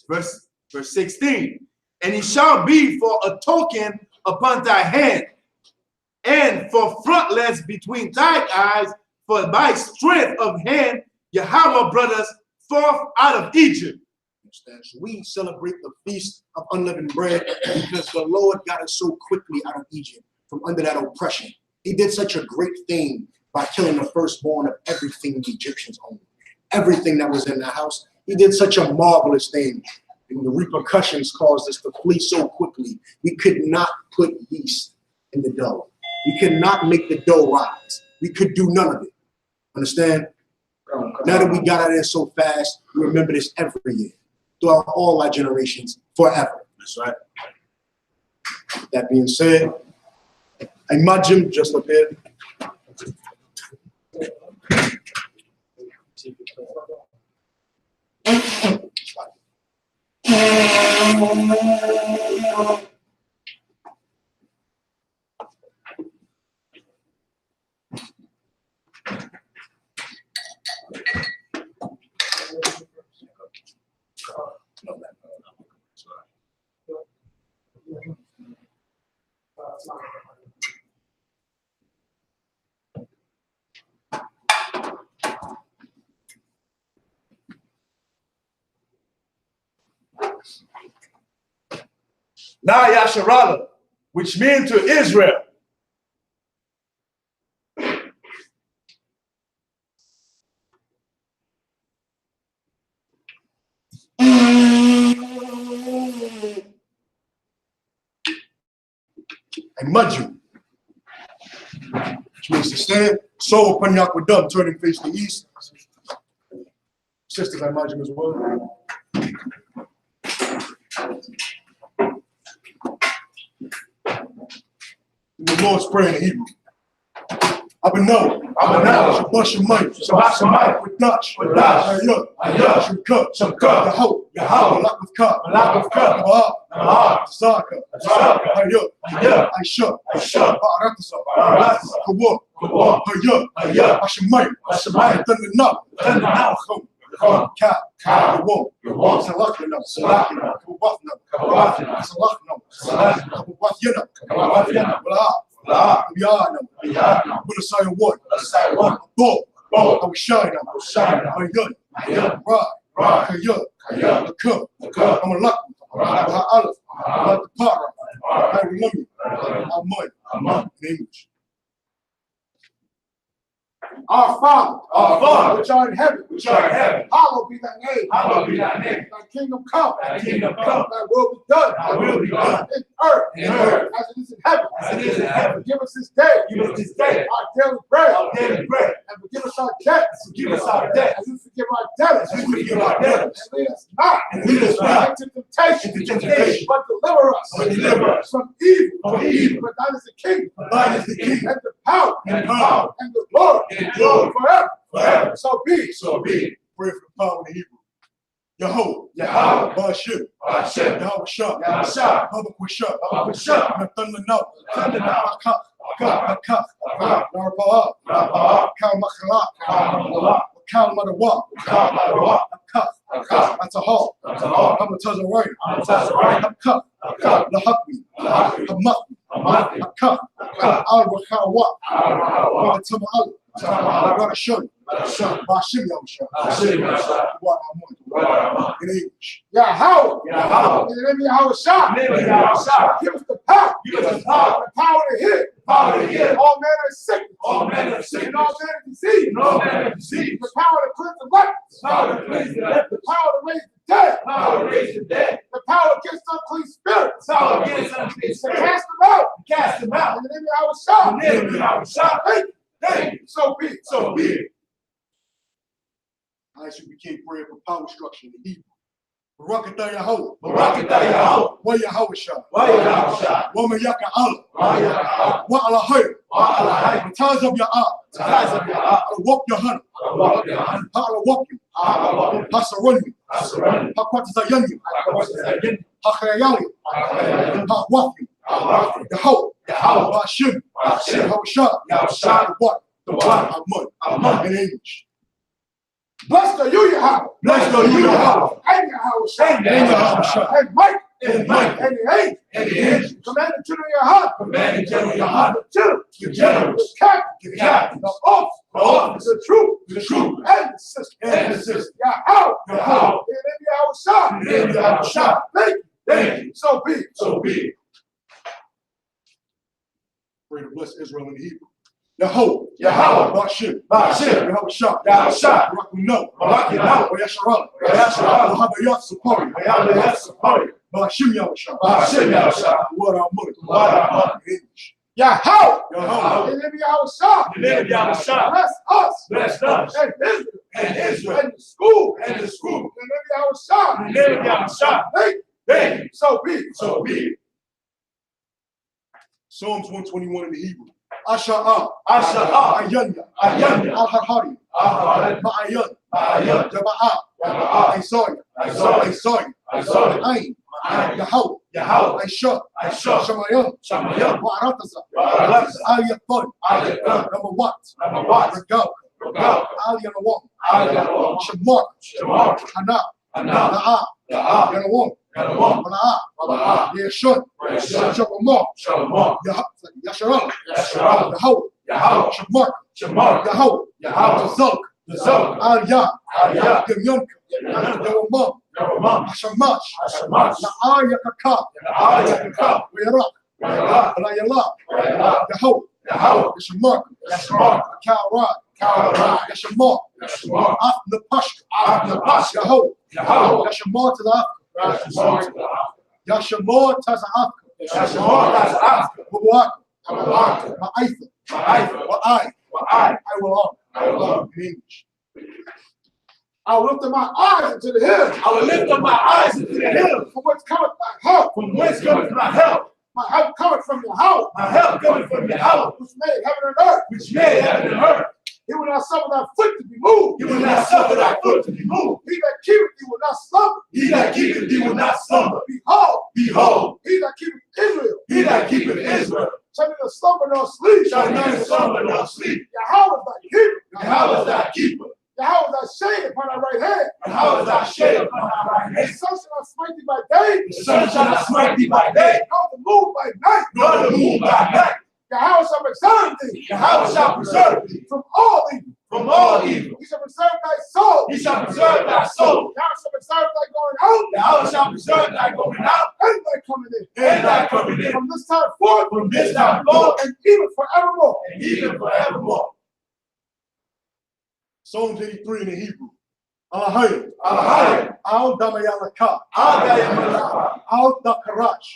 Verse 16. And it shall be for a token upon thy hand, and for frontlets between thy eyes, for by strength of hand Yahweh brought us forth out of Egypt. We celebrate the feast of unleavened bread because the Lord got us so quickly out of Egypt from under that oppression. He did such a great thing by killing the firstborn of everything the Egyptians owned, everything that was in the house. He did such a marvelous thing. And the repercussions caused us to flee so quickly. We could not put yeast in the dough. We could not make the dough rise. We could do none of it. Understand? Now that we got out of there so fast, we remember this every year, throughout all our generations, forever. That's right. That being said, imagine just up here. YAHANNA, which means to Israel. And Mudju, which means to stand, so upon Yaquadum, turning face to east. Sisters, I imagine as well. The Lord's Prayer in Hebrew. Abano, Shabbat Shemayim, with Dutch, I.S.U.P.K, Yahweh, Malak Tzaka, I.S.U.P, Kawah, Hashemayim, Thunder Ka, Yawon, Salakna, Bunasaya one, Bo, I was shying, I'm a luck, I'm I remember, I'm in English. Our Father, which art in heaven, hallowed be thy name. Thy kingdom come. Thy will be done. In earth, as it is in heaven. Give us this day our daily bread. And forgive us our debts. As we forgive our debtors. And lead us not into temptation, but deliver us from evil. For thine is the kingdom, and the power, and the glory. Forever. So be it. Pray for the power in Hebrew. Yahweh, Bashir, Yahweh Shah, Baba Kwishah, Thunder No, Akak, Narbaha, Kal Makhalak, Kal Madawa, Akak, Atahal, Hamatazawai, Akak, Lahakmi, Hamak, Akak, Al Wakawa, Tamaal, Shun, Bashim Yahusha. In English. Yahweh. In the name of Yahweh. Give us the power. The power to hit. All manner of sickness. And all manner of disease. The power to cleanse the lepers. The power to raise the dead. The power against unclean spirits. To cast them out. In the name of Yahweh. Thank you. So be it. I.S.U.P.K prayer for power structure in the Hebrew. Barakatah Yahweh. Wa Yahweh Shah. Wa Mayaka Allah. Wa Alahayr. The ties of your eye. Walk your hand. How walk you. Hasarun you. Hakwatazayan you. Hakhayali. Hawaf you. Yahweh. Bashim. Yahweh. The one. Amud. In English. Blessed are you, Yahweh. And Yahweh. And Mike. And the angels. Commanded to your heart. The generals. The captain. The officer. The truth. And the sister. Yahweh. In the name of Yahweh. Thank you. So be it. Pray to bless Israel in the Hebrew. Yahweh. Bashim. Yahweh Shah. Rakuno. Yasharal. Yahabayat Bashim Yahweh Shah. What our mother. English. Yahweh. In the name of Yahweh. Bless us. And Israel. And the school. In the name of Yahweh. Thank you. So be it. Psalms 121 in the Hebrew. Asha'ah. Ayanya. Al-Harhari. Ma'ayan. Jaba'ah. Aisoy. Ain. Yahweh. Aisha. Shamayam. Wa'arataza. Al-Yaqon. Number what? Regal. Al-Yanawam. Shamar. Hana. Na'a. Yanawam. Bala'ah. Yeshun. Shalom. Yasharal. Yahweh. Shamar. Yahweh. Tazok. Al-Yah. Yamyonka. Yawamam. Hashamash. Na'a Yakaka. Weyarak. Balayala. Yahweh. Yashamar. Kalrad. Yashamar. After the Pashka. Yahweh. Yashamar to the Yashamor Taza'af. Ma'aitha. I will on. In English. I will lift up my eyes into the hills. From whence cometh my help? My help cometh from Yahweh. Which made heaven and earth. He will not suffer thy foot to be moved. He that keepeth thee will not slumber. Behold. He that keepeth Israel. Shall neither slumber nor sleep. Yahweh is thy keeper. Yahweh is thy shade upon thy right hand. The sun shall not smite thee by day. Nor the moon by night. Yahweh shall preserve thee. From all evil. He shall preserve thy soul. Yahweh shall preserve thy going out. And thy coming in. From this time forth. And even forevermore. Psalms 83 in the Hebrew. Alahayim. Al-Damayalaka. Al-Dakarash.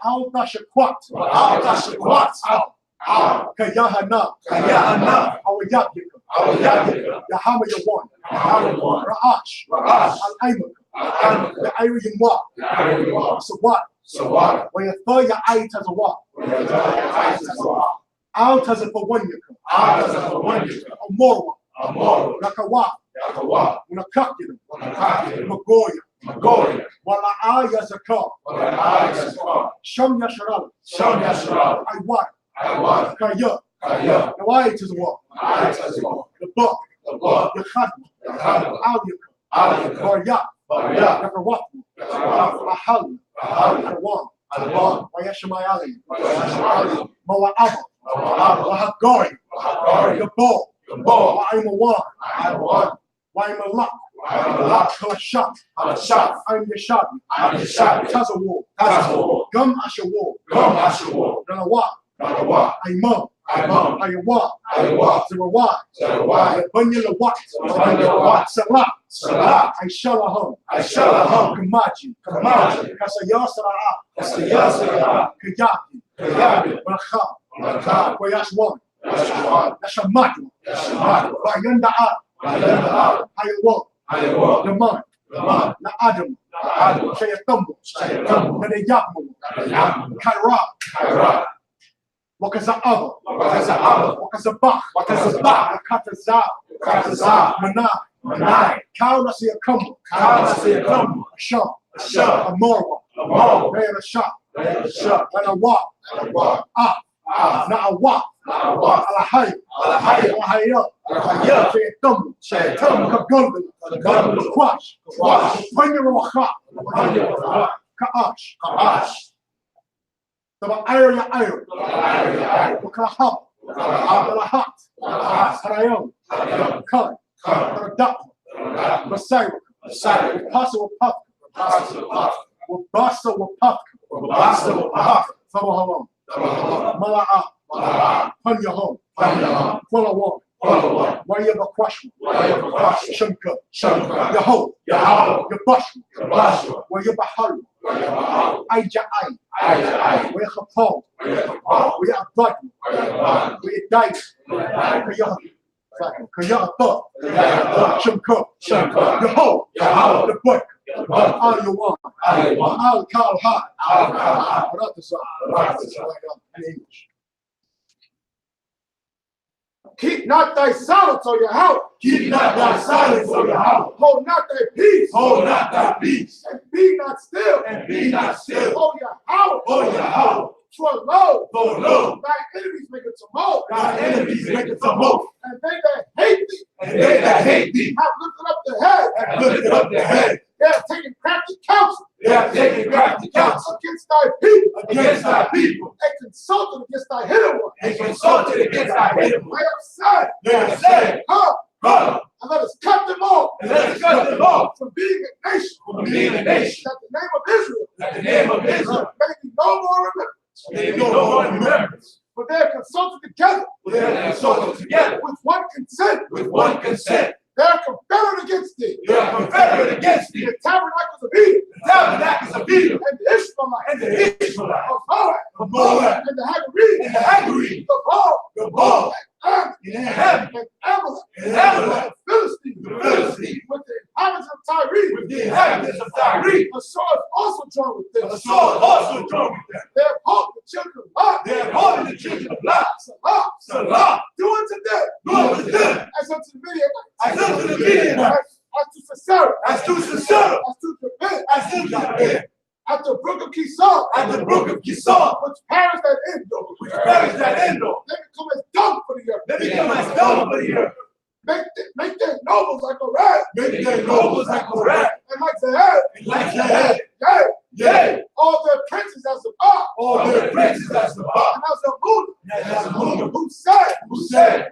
Al-Dashakwat. Al-Yahanna. Al-Yahyika. Yahamayawan. Ra'ash. Al-Aimak. The Irian Wa. Sawat. Wayatha Ya'ai Tazawat. Al-Tazafawanyaka. Amorwa. Nakawat. Unakakidim. Magoya. Wala'aya Zakar. Sham Yasharal. Iwad. Kaya. Nawai Tazawat. The Buck. Yahanna. Al-Yaka. Barya. Nakawat. Mahal. Al-Wan. Wayashamayali. Mawa'aba. Wahagari. The Ball. Gabor. I'm a one. I'm one. I'm a lot. I'm a lot. Kalashak. Halashak. I'm Yashabi. I'm Yashabi. Tazawo. Tazawo. Gum Ashawo. Gum Ashawo. Nanawa. Nanawa. Imam. Imam. Ayawa. Ayawa. Zerawai. Zerawai. Bunyala Wat. Bunyala Wat. Salah. Salah. Shalaham. Shalaham. Kamaji. Kamaji. Kasayasara. Kasayasara. Kayaki. Kayaki. Rakha. Rakha. Koyashwan. Yashwan. Nashamatu. Yashwan. Bayanda'a. Bayanda'a. Ayawa. Ayawa. Naman. Naman. Na Adam. Adam. Shayatambo. Shayatambo. Nanayamu. Nanayamu. Kaira. Kaira. Wakazaaba. Wakazaaba. Wakazabah. Wakazabah. Wakatazah. Wakatazah. Manai. Manai. Kaula Siyakambo. Kaula Siyakambo. Shah. Shah. Amarwa. Amarwa. Mayra Shah. Shah. Nanawa. Nanawa. Na'awa. Na'awa. Alahai. Alahai. Alahaya. Alahaya. Shayatambo. Shayatambo. Kagulbin. Kagulbin. Kwash. Kwash. Panyarawaha. Panyarawaha. Ka'ash. Ka'ash. Taba Ayra Ayra. Ayra. Wakahab. Alahat. Harayam. Khan. Taradak. Masayra. Pasa Wapaka. Wabasa Wapaka. Sabahalam. Mala'a. Panyahom. Kwalawan. Wayaba Kwashma. Shanka. Yaho. Yabashma. Wayabahalu. Aja'ai. Wayahapal. Wayabadma. Wayadai. Kayahata. Shanka. Yaho. Yabak. Al-Yawan. Al-Kalha. In English. Keep not thy silence or your house. Keep not thy silence or your house. Hold not thy peace. Hold not thy peace. And be not still. And be not still. Hold your house. Hold your house. For lo, thy enemies make a tumult. Thy enemies make a tumult. And they that hate thee. And they that hate thee. Have lifted up their head. Have lifted up their head. They have taken crafty counsel. They have taken crafty counsel. Against thy people. Against thy people. And consulted against thy hidden one. And consulted against thy hidden one. They have said. They have said. Come. And let us cut them off. And let us cut them off. From being a nation. From being a nation. That the name of Israel. That the name of Israel. May be no more remembered. May be no more remembrance. But they have consulted together. They have consulted together. With one consent. With one consent. They are confederate against thee. They are confederate against thee. The tabernacles of Edom. The tabernacles of Edom. And the Ishmaelites. And the Israelites. Of Moab. And the Hagarenes. And the Hagarenes. The Baal. And Amalek. And Amalek. Philistines. The Philistines. With the inhabitants of Tyre. With the inhabitants of Tyre. A sword also drawn with them. A sword also drawn with them. They have helped the children of Lot. They have holding the children of Lot. Salah. Do unto them. Do unto them. As unto the Midianites. As unto the Midianites. As to Sisera. As to Sisera. As to Japheth. As to Japheth. At the brook of Kishon. At the brook of Kishon. Which perished at Endor. Which perished at Endor. They become as dung for the earth. They become as dung for the earth. Make their nobles like a rat. Make their nobles like a rat. And like the head. And like the head. Yea. Yea. All their princes as the bar. All their princes as the bar. And as the moon. And as the moon. Who said.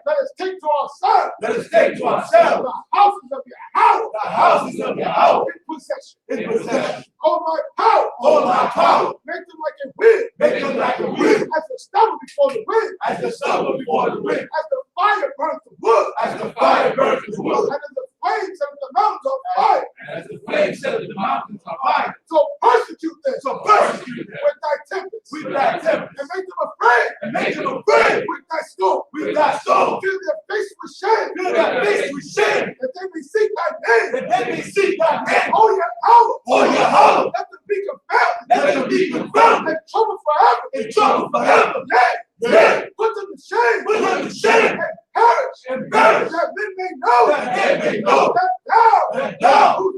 Let us take to ourselves. Let us take to ourselves. The houses of your house. The houses of your house. In possession. In possession. All my power. All my power. Make them like a wind. Make them like a wind. As the stubble before the wind. As the stubble before the wind. As the fire burns the wood. As the fire burns the wood. And as the flames set the mountains on fire. And as the flames set the mountains on fire. So persecute them. So persecute them. With thy tempest. With thy tempest. And make them afraid. And make them afraid. With thy storm. With thy storm. Fill their face with shame. Fill their face with shame. That they may seek thy name. That they may seek thy name. Oh, your power. Oh, your power. Let them be confounded. Let them be confounded. In trouble forever. In trouble forever. Yea. Put them to shame. Put them to shame. And perish. That men may know. That men may know. That thou. Whose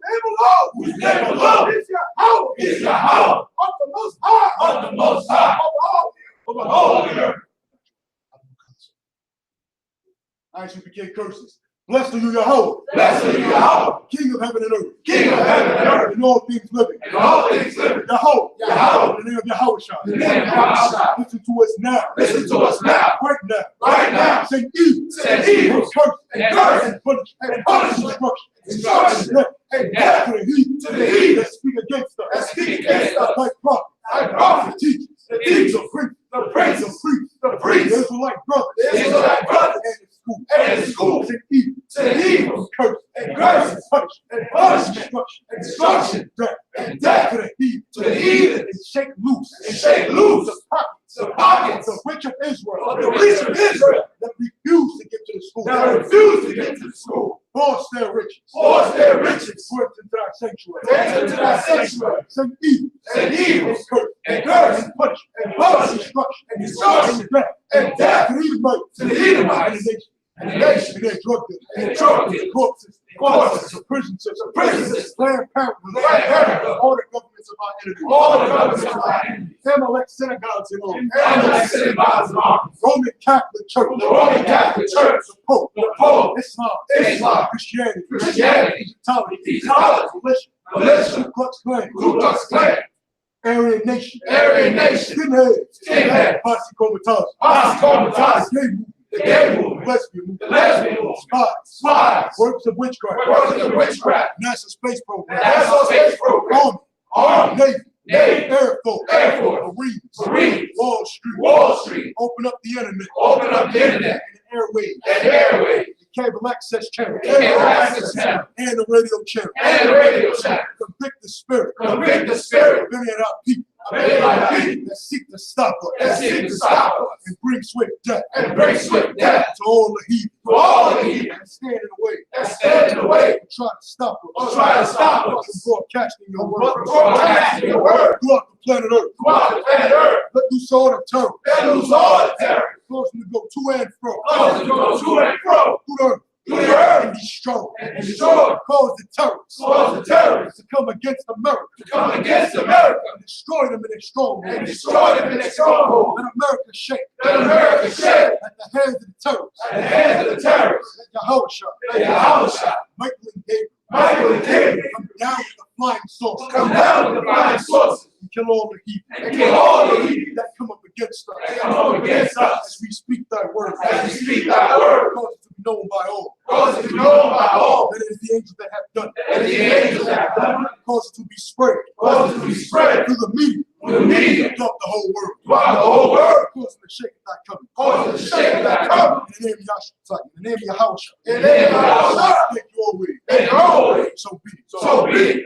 name alone. Is your power. Is your power. Of the most high. Of the most high. Over all the earth. I.S.U.P.K curses. Blessed are you, Yahweh. Blessed are you, Yahweh. King of heaven and earth. King of heaven and earth. And all things living. And all things living. Yahweh. Yahweh. In the name of Yahweh. In the name of Yahweh. Listen to us now. Listen to us now. Right now. Right now. Say evil. Say evil. Curse. And curse. And punish. And punish. Destruction. Destruction. And death. To the heathen. To the heathen. That speak against us. That speak against us. Like prophets. Like prophets. Teachers. The teachers. The priests. The priests. The priests. The The priests. Israelite brothers. The Israelite brothers. And the school. And the school. Say evil. To the evil. Curse. And curse. Punish. And punishment. Destruction. And destruction. Death. And death. To the heathen. To the heathen. And shake loose. And shake loose. The pockets. The pockets. The rich of Israel. Of the rich of Israel. That refuse to get to the school. That refuse to get to the school. Force their riches. Force their riches. Towards into our sanctuary. Enter into thy sanctuary. Send evil. And evil. And curse. And curse. And punish. And punish. Destruction. And destruction. And death. And death. To the Edomites. To the Edomites. And the nation. And the nation. And their drug dealers. And their drug dealers. Corpses. Corpses. The prison system. Prison system. Planned Parenthood. Planned Parenthood. All the governments of our enemies. All the governments of our enemies. Amalek synagogues and all. Amalek synagogues and arms. Roman Catholic Church. The Roman Catholic Church. The Pope. The Pope. Islam. Christianity. Egyptology. Egyptology. Militia. Ku Klux Klan. Ku Klux Klan. Aryan Nation. Aryan Nation. Skinheads. Posse Comitatus. Posse Comitatus. Gay movement. The gay movement. Lesbian movement. The lesbian movement. Spies. Works of witchcraft. Works of witchcraft. NASA space program. National Space Program. Army. Navy. Navy. Air Force. Air Force. Marines. Wall Street. Wall Street. Open up the internet. Open up the internet. And airwaves. And airwaves. Cable access channel. Cable access channel. And the radio channel. And the radio channel. Convict the spirit. Convict the spirit. Many of our people. Many of our people. That seek to stop us. That seek to stop us. And bring swift death. And bring swift death. To all the heathen. To all the heathen. And stand in the way. And stand in the way. And try to stop us. Or try to stop us. From broadcasting your word. From broadcasting your word. Throughout the planet Earth. Throughout the planet Earth. Let loose all the terror. Let loose all the terror. Cause them to go to and fro. Cause them to go to and fro. Through the earth. Through the earth. And destroy. And destroy. Cause the terrorists. Cause the terrorists. To come against America. To come against America. And destroy them in their stronghold. And destroy them in their stronghold. Let America shake. Let America shake. At the hands of the terrorists. At the hands of the terrorists. Let Yahweh. Let Yahweh. Michael and David. Michael and David. Come down with the flying saucer. Come down with the flying saucer. And kill all the heathen. And kill all the heathen. That come up against us. That come up against us. As we speak thy word. As we speak thy word. Cause it to be known by all. Cause it to be known by all. That it is the angels that have done it. That the angels have done it. Cause it to be spread. Cause it to be spread. Through the media. Through the media. Throughout the whole world. Throughout the whole world. Cause it to shake thy coming. Cause it to shake thy coming. In the name of Yahshua. In the name of Yahweh. In the name of Yahweh. Take your way. Take your way. So be it. So be it.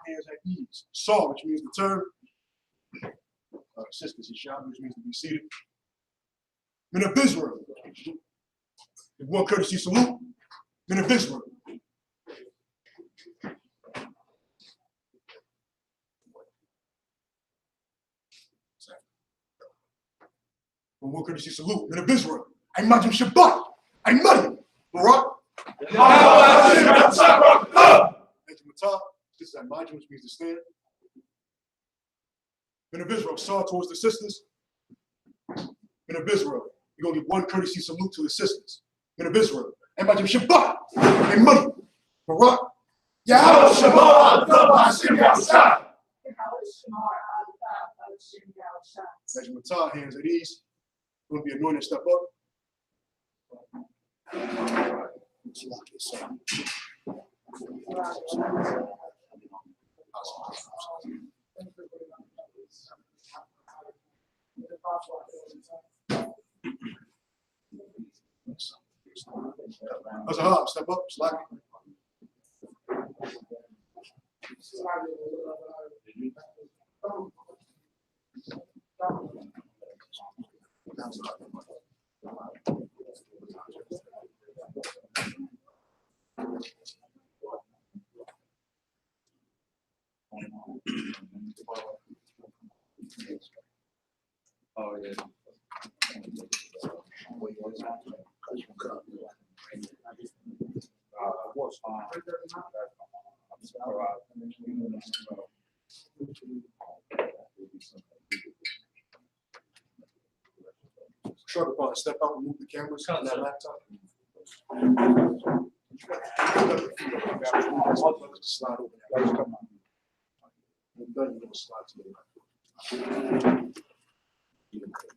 Hands at ease. Saw, which means to turn. Sisters, Ishab, which means to be seated. Men of Israel. One courtesy salute. Men of Israel. One courtesy salute. Men of Israel. I'm Majim Shabbat. I'm Muddy. Barak. This is Majim, which means to stand. Men of Israel, saw towards the sisters. Men of Israel, you're going to give one courtesy salute to the sisters. Men of Israel, and Majim Shabbat, and Muddy, Barak, Yahweh Shemar Adab Hashem Yahushua. Majim Matah, hands at ease. Going to be anointed, step up. That's a hop, step up, slack. Oh, yeah. Short upon, step out and move the cameras on that laptop. Slide over there. Come on. You're done, you're gonna slide to the right.